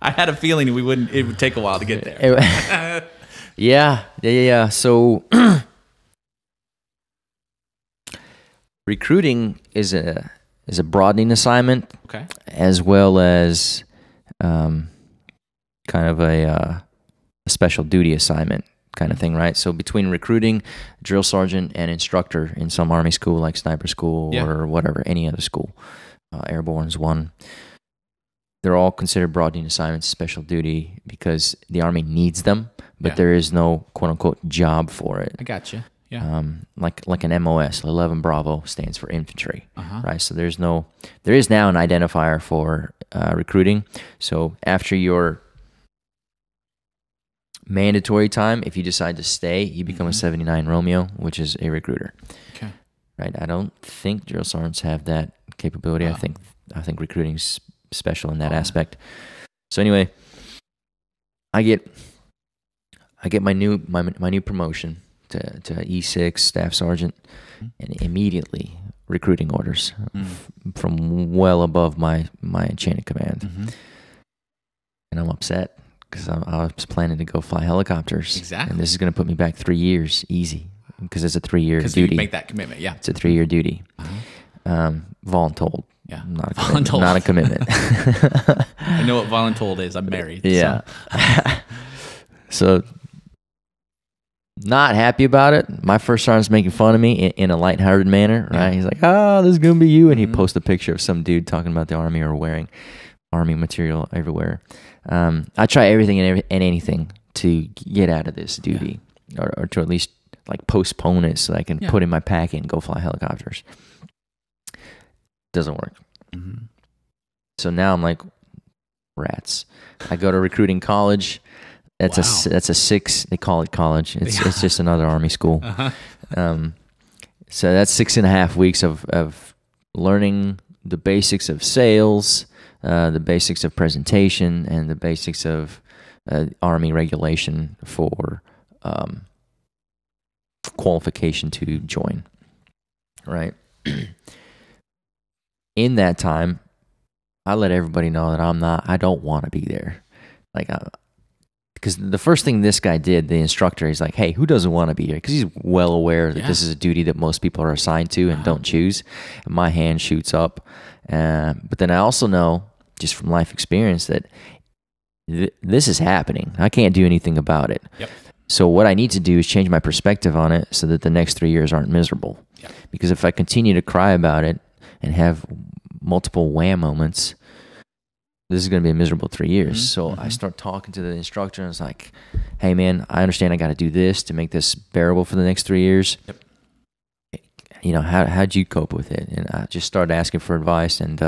I had a feeling it would take a while to get there. Yeah. So recruiting is a broadening assignment, as well as kind of a special duty assignment kind of thing, right? So between recruiting, drill sergeant, and instructor in some Army school like sniper school or whatever, any other school, Airborne's one, they're all considered broadening assignments, special duty, because the Army needs them, but there is no quote-unquote job for it. I got you. Yeah. Like an MOS, 11 Bravo stands for infantry, right? So there is now an identifier for recruiting. So after your mandatory time, if you decide to stay, you become a 79 Romeo, which is a recruiter. Okay. Right. I don't think drill sergeants have that capability. I think recruiting's special in that aspect. So anyway, I get my new promotion to E6 staff sergeant, and immediately recruiting orders from well above my chain of command, and I'm upset. Because I was planning to go fly helicopters. Exactly. And this is going to put me back 3 years easy, because it's a 3-year duty. Because you make that commitment, It's a 3-year duty. Voluntold. Yeah. Not a commitment. I know what voluntold is. I'm married. Yeah. So not happy about it. My first sergeant's making fun of me in a lighthearted manner, right? He's like, "Oh, this is going to be you." And he posts a picture of some dude talking about the Army or wearing Army material everywhere. I try everything and anything to get out of this duty, or to at least like postpone it so I can put in my packet and go fly helicopters. Doesn't work. Mm-hmm. So now I'm like, rats. I go to recruiting college. That's a 6. They call it college. It's just another Army school. So that's 6.5 weeks of learning the basics of sales, the basics of presentation, and the basics of Army regulation for qualification to join. Right. In that time, I let everybody know that I don't want to be there. Like, because the first thing this guy did, the instructor, he's like, hey, who doesn't want to be here? Because he's well aware that this is a duty that most people are assigned to and don't choose. And my hand shoots up. But then I also know, just from life experience, that this is happening. I can't do anything about it. Yep. So what I need to do is change my perspective on it so that the next 3 years aren't miserable. Yep. Because if I continue to cry about it and have multiple wham moments, this is going to be a miserable 3 years. Mm-hmm. So I start talking to the instructor, and it's like, hey, man, I understand I got to do this to make this bearable for the next 3 years. Yep. You know, how'd you cope with it? And I just started asking for advice and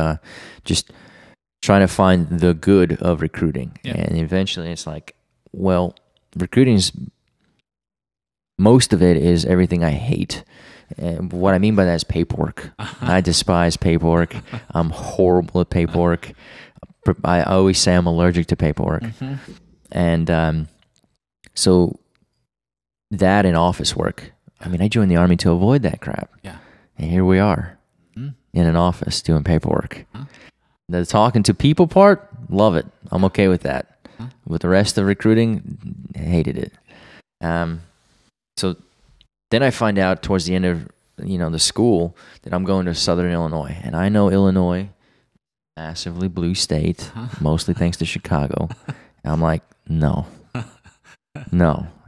just trying to find the good of recruiting. Yep. And eventually it's like, well, most of it is everything I hate. And what I mean by that is paperwork. I despise paperwork. I'm horrible at paperwork. I always say I'm allergic to paperwork. Mm-hmm. And so that and office work. I mean, I joined the Army to avoid that crap. Yeah. And here we are in an office doing paperwork. Huh? The talking to people part, love it. I'm okay with that. Huh? With the rest of recruiting, hated it. So then I find out towards the end of the school that I'm going to Southern Illinois, and I know Illinois, massively blue state, mostly thanks to Chicago. And I'm like, no,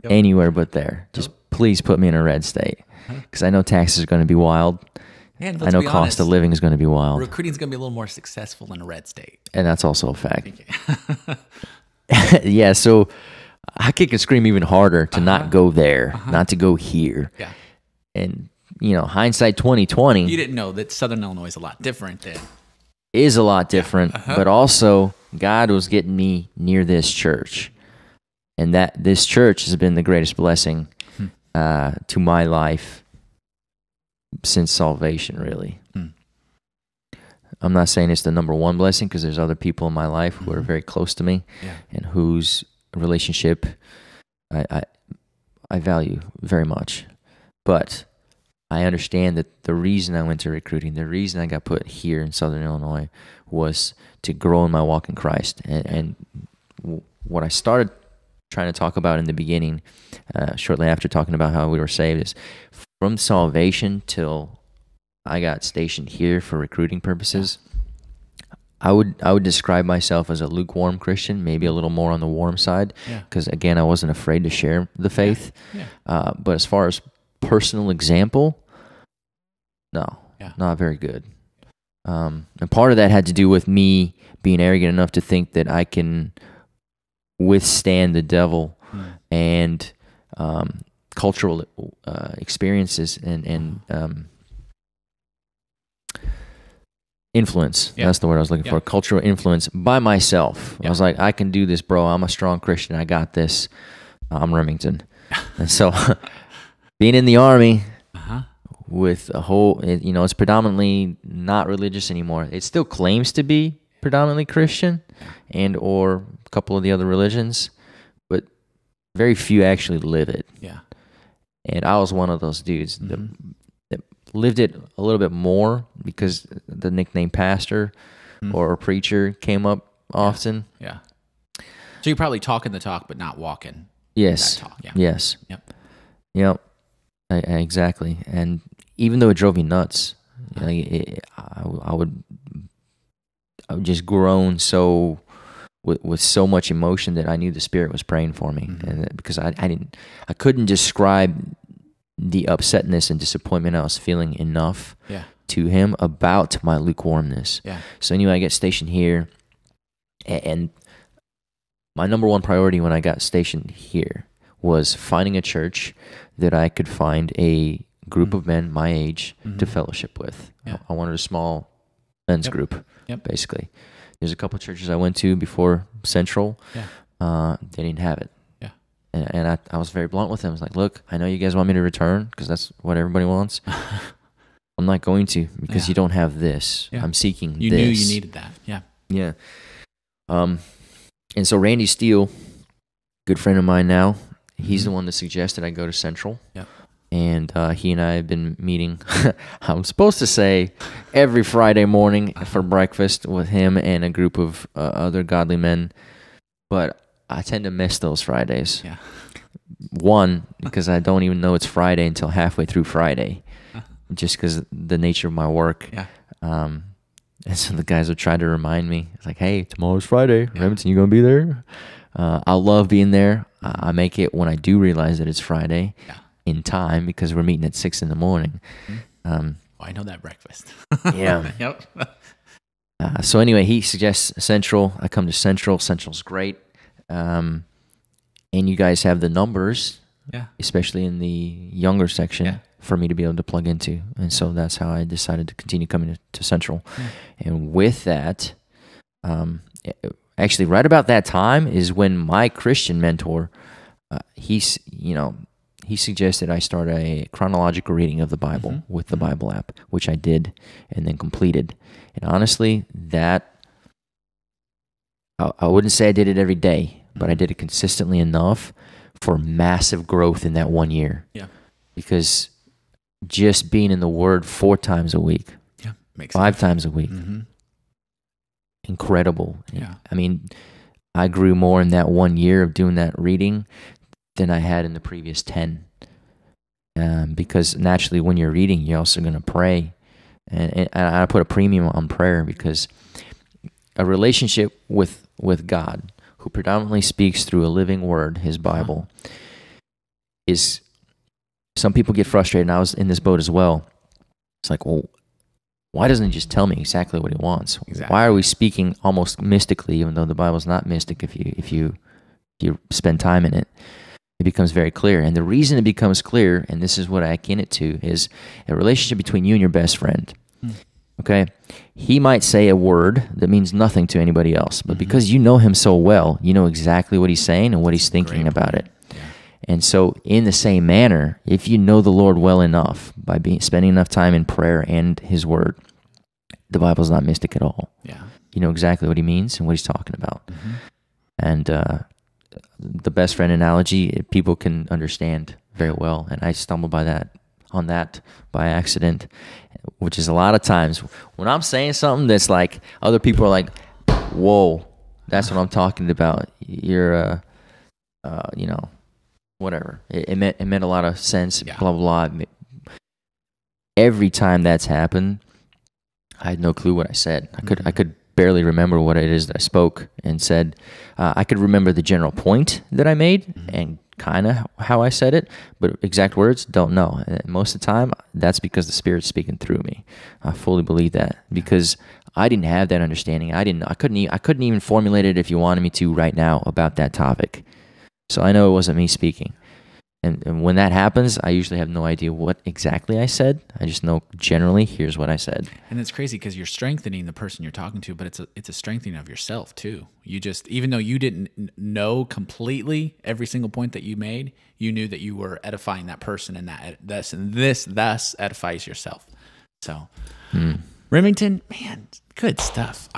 anywhere but there. Just please put me in a red state, because I know taxes are going to be wild. And I know cost of living is going to be wild. Recruiting is going to be a little more successful in a red state, and that's also a fact. Yeah, so I kick and scream even harder to not go there, not to go here. Yeah. And, hindsight 2020. You didn't know that Southern Illinois is a lot different then. Is a lot different, but also God was getting me near this church. And that this church has been the greatest blessing to my life since salvation, really. I'm not saying it's the number one blessing, because there's other people in my life who are very close to me and whose relationship I value very much. But I understand that the reason I went to recruiting, the reason I got put here in Southern Illinois, was to grow in my walk in Christ. And what I started trying to talk about in the beginning, shortly after talking about how we were saved, is from salvation till I got stationed here for recruiting purposes. I would describe myself as a lukewarm Christian, maybe a little more on the warm side, because again, I wasn't afraid to share the faith. But as far as personal example, not very good. And part of that had to do with me being arrogant enough to think that I can withstand the devil and cultural experiences and influence. That's the word I was looking for. Cultural influence by myself. I was like, I can do this, bro. I'm a strong Christian. I got this. I'm Remington. And so being in the Army with a whole, it's predominantly not religious anymore. It still claims to be predominantly Christian and or a couple of the other religions, but very few actually live it. Yeah. And I was one of those dudes that lived it a little bit more because the nickname pastor or preacher came up often. Yeah. So you're probably talking the talk, but not walking. Yes. That talk. Yeah. Yes. Yep. Exactly. And even though it drove me nuts, I would just groan so with so much emotion that I knew the Spirit was praying for me, and because I couldn't describe the upsetness and disappointment I was feeling enough to Him about my lukewarmness. So anyway, I get stationed here, and my number one priority when I got stationed here was finding a church that I could find a group of men my age to fellowship with. Yeah. I wanted a small men's group, Yep. basically. There's a couple of churches I went to before Central. Yeah. They didn't have it. Yeah. And I was very blunt with them. I was like, look, I know you guys want me to return because that's what everybody wants. I'm not going to because you don't have this. Yeah. I'm seeking You this. knew you needed that. Yeah. Yeah. And so Randy Steele, good friend of mine now, he's the one that suggested I go to Central. Yeah. And he and I have been meeting, I'm supposed to say, every Friday morning for breakfast with him and a group of other godly men. But I tend to miss those Fridays. Yeah. One, because I don't even know it's Friday until halfway through Friday, just because the nature of my work. Yeah. And so the guys would try to remind me. It's like, hey, tomorrow's Friday. Remington, you going to be there? I love being there. I make it when I do realize that it's Friday in time because we're meeting at 6 in the morning. I know that breakfast. Yeah. Yep. So anyway, he suggests Central. I come to Central. Central's great. And you guys have the numbers, especially in the younger section, for me to be able to plug into. And so that's how I decided to continue coming to Central. And with that, actually right about that time is when my Christian mentor, he suggested I start a chronological reading of the Bible with the Bible app, which I did and then completed. And honestly, that I wouldn't say I did it every day, but I did it consistently enough for massive growth in that 1 year. Yeah. Because just being in the Word 4 times a week, makes 5 times a week, incredible. Yeah. I mean, I grew more in that 1 year of doing that reading than I had in the previous 10. Because naturally, when you're reading, you're also going to pray. And I put a premium on prayer because a relationship with God, who predominantly speaks through a living word, his Bible, is, some people get frustrated, and I was in this boat as well. It's like, well, why doesn't he just tell me exactly what he wants? Exactly. Why are we speaking almost mystically, even though the Bible's not mystic if you spend time in it? It becomes very clear. And the reason it becomes clear, and this is what I akin it to, is a relationship between you and your best friend. Okay? He might say a word that means nothing to anybody else, but because you know him so well, you know exactly what he's saying and what he's thinking about it. Yeah. And so in the same manner, if you know the Lord well enough by spending enough time in prayer and his word, the Bible's not mystic at all. Yeah. You know exactly what he means and what he's talking about. And the best friend analogy, people can understand very well. And I stumbled on that by accident, which is a lot of times when I'm saying something that's like, other people are like, whoa, that's what I'm talking about. You're, whatever. It meant a lot of sense, blah, blah, blah. Every time that's happened, I had no clue what I said. I could barely remember what it is that I spoke and said. I could remember the general point that I made and kind of how I said it, but exact words, don't know. And most of the time, that's because the Spirit's speaking through me. I fully believe that because I didn't have that understanding. I couldn't even formulate it if you wanted me to right now about that topic. So I know it wasn't me speaking. And when that happens, I usually have no idea what exactly I said. I just know generally, here's what I said. And it's crazy because you're strengthening the person you're talking to, but it's a strengthening of yourself too. You just, even though you didn't know completely every single point that you made, you knew that you were edifying that person, and this thus edifies yourself. So, Remington, man, good stuff.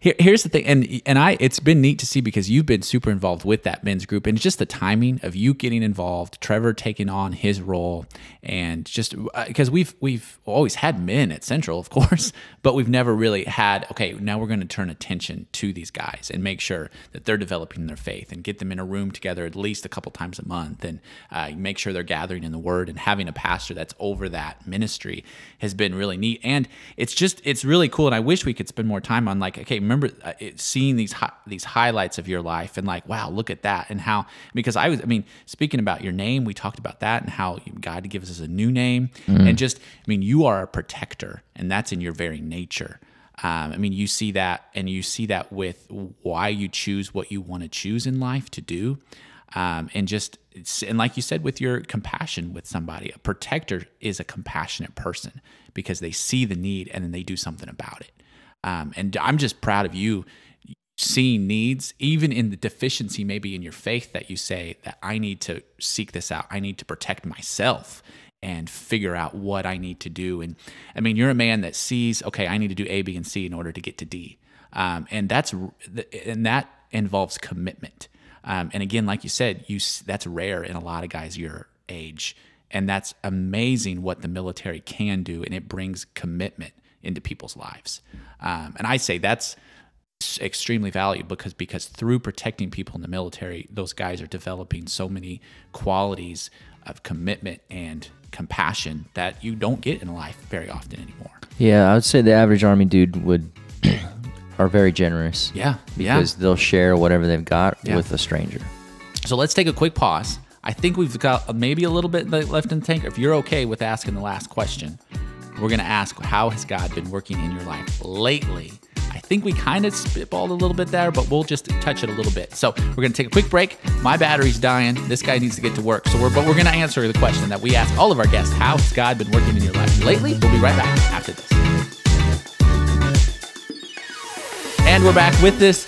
Here's the thing, and it's been neat to see because you've been super involved with that men's group, and it's just the timing of you getting involved, Trevor taking on his role, and just because we've always had men at Central, of course, but we've never really had, okay, now we're going to turn attention to these guys and make sure that they're developing their faith and get them in a room together at least a couple times a month, and make sure they're gathering in the Word, and having a pastor that's over that ministry has been really neat. And it's really cool, and I wish we could spend more time on, like, okay, remember seeing these highlights of your life, and like, wow, look at that. And how, because speaking about your name, we talked about that and how God gives us a new name, and just, you are a protector, and that's in your very nature. I mean, you see that, and you see that with why you choose what you want to choose in life to do. And like you said, with your compassion with somebody, a protector is a compassionate person because they see the need and then they do something about it. And I'm just proud of you seeing needs, even in the deficiency, maybe in your faith, that you say that I need to seek this out. I need to protect myself and figure out what I need to do. And I mean, you're a man that sees, okay, I need to do A, B, and C in order to get to D. And that involves commitment. And again, like you said, that's rare in a lot of guys your age. And that's amazing what the military can do. And it brings commitment into people's lives. And I say that's extremely valuable because through protecting people in the military, those guys are developing so many qualities of commitment and compassion that you don't get in life very often anymore. Yeah, I would say the average Army dude are very generous. Yeah, because they'll share whatever they've got with a stranger. So let's take a quick pause. I think we've got maybe a little bit left in the tank. If you're okay with asking the last question, we're going to ask, how has God been working in your life lately? I think we kind of spitballed a little bit there, but we'll just touch it a little bit. So we're going to take a quick break. My battery's dying. This guy needs to get to work. But we're going to answer the question that we ask all of our guests. How has God been working in your life lately? We'll be right back after this. And we're back with this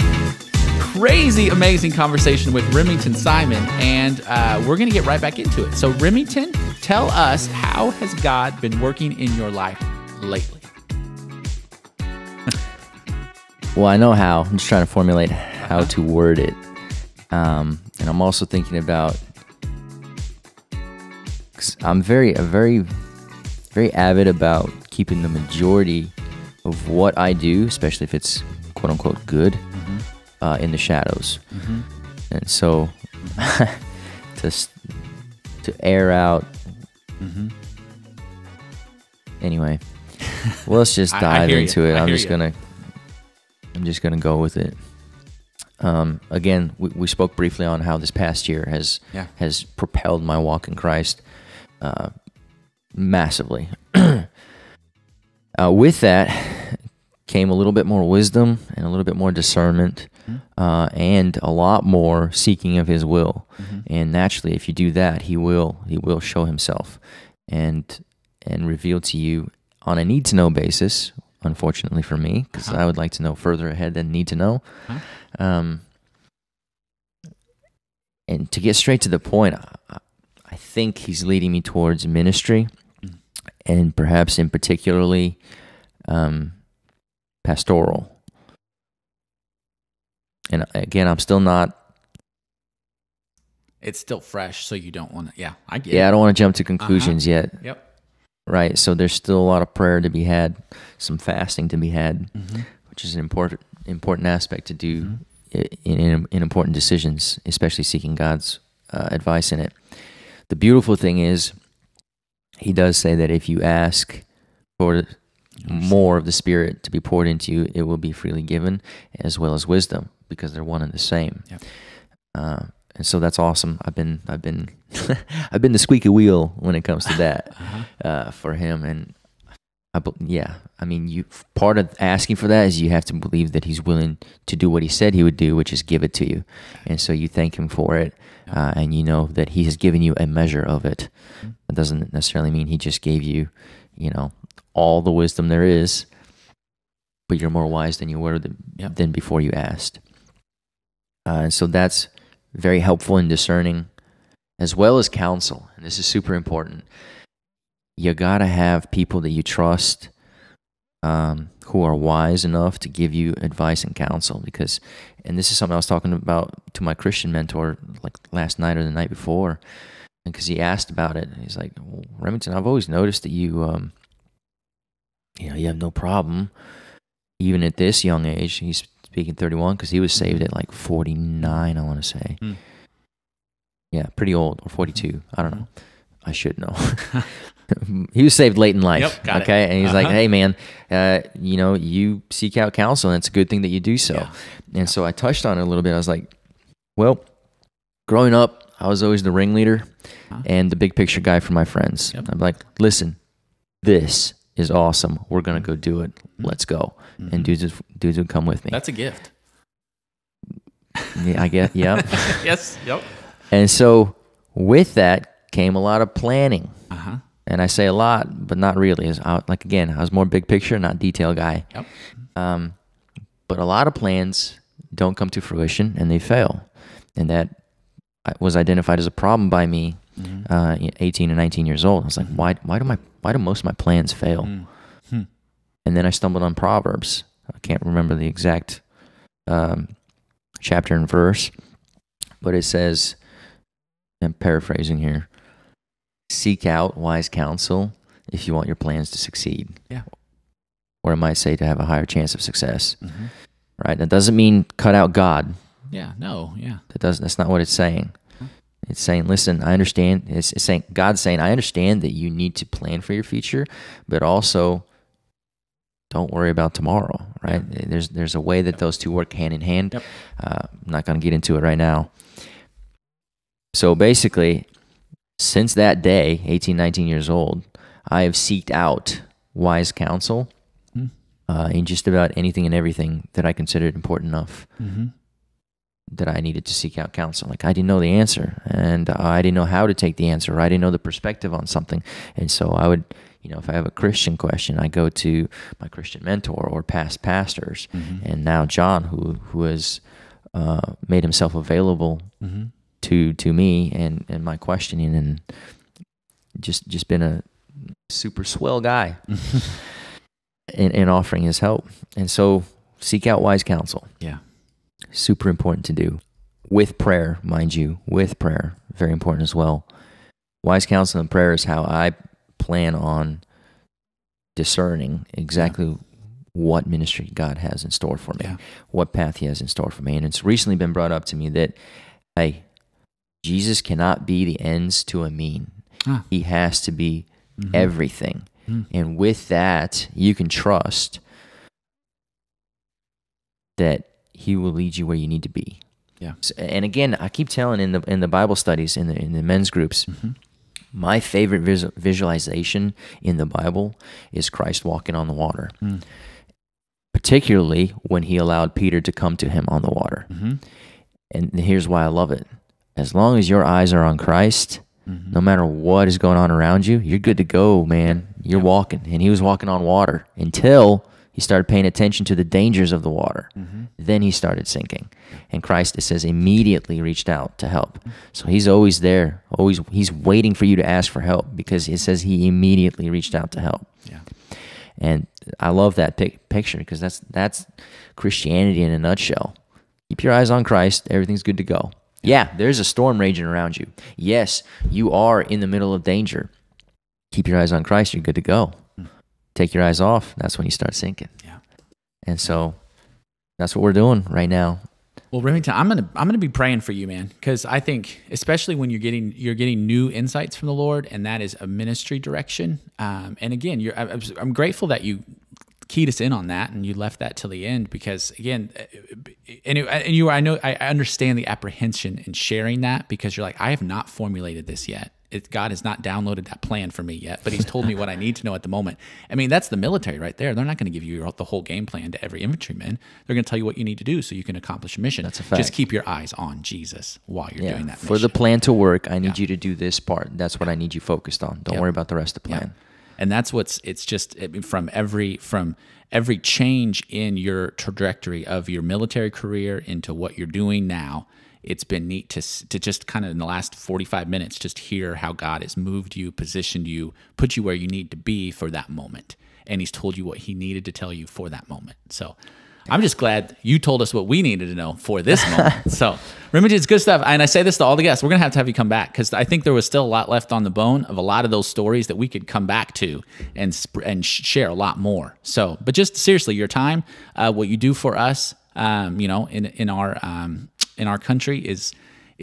crazy, amazing conversation with Remington Simon, and we're going to get right back into it. So Remington, tell us, how has God been working in your life lately? Well, I know how. I'm just trying to formulate how to word it. And I'm also thinking about, 'cause I'm very avid about keeping the majority of what I do, especially if it's quote unquote good, in the shadows. And so to air out, anyway, well, let's just dive into it. I'm just gonna go with it. Again, we spoke briefly on how this past year has propelled my walk in Christ massively. With that came a little bit more wisdom and a little bit more discernment, and a lot more seeking of His will. And naturally, if you do that, He will show Himself and reveal to you on a need-to-know basis. Unfortunately for me, because I would like to know further ahead than need to know. And to get straight to the point, I think He's leading me towards ministry, and perhaps in particularly pastoral. And again, I'm still not. It's still fresh, so you don't want to. Yeah, I get it. I don't want to jump to conclusions yet. Yep. Right, so there's still a lot of prayer to be had, some fasting to be had, which is an important aspect to do in important decisions, especially seeking God's advice in it. The beautiful thing is, He does say that if you ask for more of the Spirit to be poured into you, it will be freely given, as well as wisdom, because they're one and the same. Yep. And so that's awesome. I've been I've been the squeaky wheel when it comes to that for Him. And I mean, part of asking for that is you have to believe that He's willing to do what He said He would do, which is give it to you. And so you thank Him for it, and you know that He has given you a measure of it. That doesn't necessarily mean He just gave you, all the wisdom there is, but you're more wise than you were than before you asked. And so that's very helpful in discerning, as well as counsel. And this is super important. You gotta have people that you trust, who are wise enough to give you advice and counsel. And this is something I was talking about to my Christian mentor like last night or the night before, and because he asked about it, he's like, well, Remington, I've always noticed that you have no problem, even at this young age. He's speaking 31, because he was saved at like 49, I want to say. Yeah, pretty old, or 42. I don't know. I should know. He was saved late in life. Yep, got okay, it. And he's like, hey man, you seek out counsel, and it's a good thing that you do so. Yeah. And so I touched on it a little bit. I was like, well, growing up, I was always the ringleader and the big picture guy for my friends. Yep. I'm like, listen, this is awesome. We're gonna go do it. Let's go. And dudes would come with me. That's a gift. Yeah, I guess. Yeah. Yes. Yep. And so with that came a lot of planning. Uh-huh. And I say a lot, but not really. Like again, I was more big picture, not detail guy. Yep. But a lot of plans don't come to fruition, and they fail. And that was identified as a problem by me, 18 and 19 years old. I was like, why do most of my plans fail? And then I stumbled on Proverbs. I can't remember the exact chapter and verse, but it says, I'm paraphrasing here, seek out wise counsel if you want your plans to succeed. Yeah. Or it might say to have a higher chance of success. Right? That doesn't mean cut out God. Yeah. No. Yeah. That's not what it's saying. It's saying, listen, I understand. It's saying, God's saying, I understand that you need to plan for your future, but also don't worry about tomorrow, right? There's a way that those two work hand in hand. Yep. I'm not going to get into it right now. So basically, since that day, 18, 19 years old, I have seeked out wise counsel in just about anything and everything that I considered important enough that I needed to seek out counsel. Like I didn't know the answer, and I didn't know how to take the answer, or I didn't know the perspective on something. And so I would, if I have a Christian question, I go to my Christian mentor or past pastors. And now Jon, who has made himself available to me and my questioning, and just been a super swell guy in offering his help. And so seek out wise counsel. Yeah. Super important to do. With prayer, mind you, with prayer, very important as well. Wise counsel and prayer is how I plan on discerning exactly what ministry God has in store for me, what path he has in store for me. And it's recently been brought up to me that, hey, Jesus cannot be the ends to a mean. He has to be everything. And with that, you can trust that he will lead you where you need to be. Yeah. So, and again, I keep telling in the Bible studies, in the men's groups, my favorite visualization in the Bible is Christ walking on the water. Particularly when he allowed Peter to come to him on the water. And here's why I love it. As long as your eyes are on Christ, no matter what is going on around you, you're good to go, man. You're walking. And he was walking on water until he started paying attention to the dangers of the water. Then he started sinking. And Christ, it says, immediately reached out to help. So he's always there. He's waiting for you to ask for help, because it says he immediately reached out to help. Yeah. And I love that picture, because that's Christianity in a nutshell. Keep your eyes on Christ. Everything's good to go. Yeah, there's a storm raging around you. Yes, you are in the middle of danger. Keep your eyes on Christ. You're good to go. Take your eyes off. That's when you start sinking. Yeah. And so that's what we're doing right now. Well, Remington, I'm gonna be praying for you, man, because I think, especially when you're getting new insights from the Lord, and that is a ministry direction. And again, I'm grateful that you keyed us in on that and you left that till the end, because again, I understand the apprehension in sharing that, because you're like, I have not formulated this yet. God has not downloaded that plan for me yet, but he's told me what I need to know at the moment. I mean, that's the military right there. They're not going to give you the whole game plan to every infantryman. They're going to tell you what you need to do so you can accomplish a mission. That's a fact. Just keep your eyes on Jesus while you're doing that mission. For the plan to work, I need you to do this part. That's what I need you focused on. Don't worry about the rest of the plan. And that's it's just from every change in your trajectory of your military career into what you're doing now. It's been neat to just kind of in the last 45 minutes, just hear how God has moved you, positioned you, put you where you need to be for that moment. And he's told you what he needed to tell you for that moment. So I'm just glad you told us what we needed to know for this moment. So Remington, it's good stuff. And I say this to all the guests, we're going to have you come back, because I think there was still a lot left on the bone of a lot of those stories that we could come back to and share a lot more. So, but just seriously, your time, what you do for us, in our country is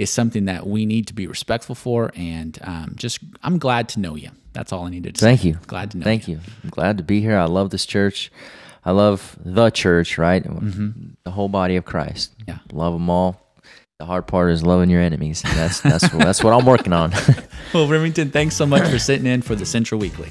something that we need to be respectful for. And I'm glad to know you. That's all I needed to say. Thank you. Glad to know Thank you. I'm glad to be here. I love this church. I love the church, right? The whole body of Christ. Yeah. Love them all. The hard part is loving your enemies. That's what I'm working on. Well, Remington, thanks so much for sitting in for the Central Weekly.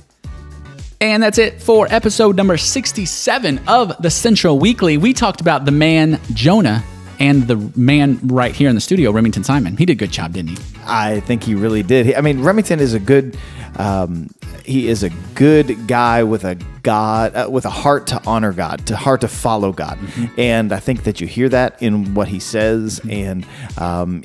And that's it for episode number 67 of the Central Weekly. We talked about the man, Jonah, and the man right here in the studio, Remington Simon. He did a good job, didn't he? I think he really did. I mean, Remington is a good guy with a heart to honor God, to heart to follow God. Mm-hmm. And I think that you hear that in what he says. And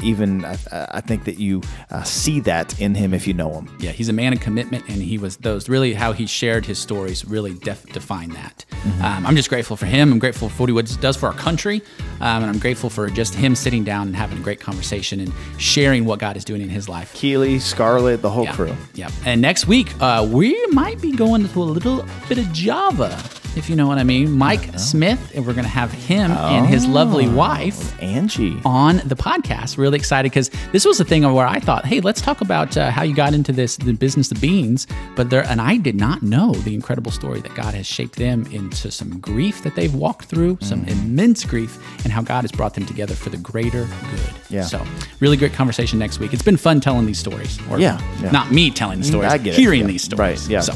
even I think that you see that in him if you know him. Yeah, he's a man of commitment, and he was really how he shared his stories really define that. Mm-hmm. I'm just grateful for him. I'm grateful for what he does for our country. And I'm grateful for just him sitting down and having a great conversation and sharing what God is doing in his life. Keely, Scarlett, the whole crew. Yeah. And next week, we might be going to a little bit of Java, if you know what I mean. Mike Smith, and we're going to have him and his lovely wife, Angie, on the podcast. Really excited, because this was a thing where I thought, hey, let's talk about how you got into the business of beans. And I did not know the incredible story that God has shaped them into some grief that they've walked through, some immense grief, and how God has brought them together for the greater good. Yeah. So really great conversation next week. It's been fun telling these stories. Or not me telling the stories, I get hearing it. these stories. Right, yeah. So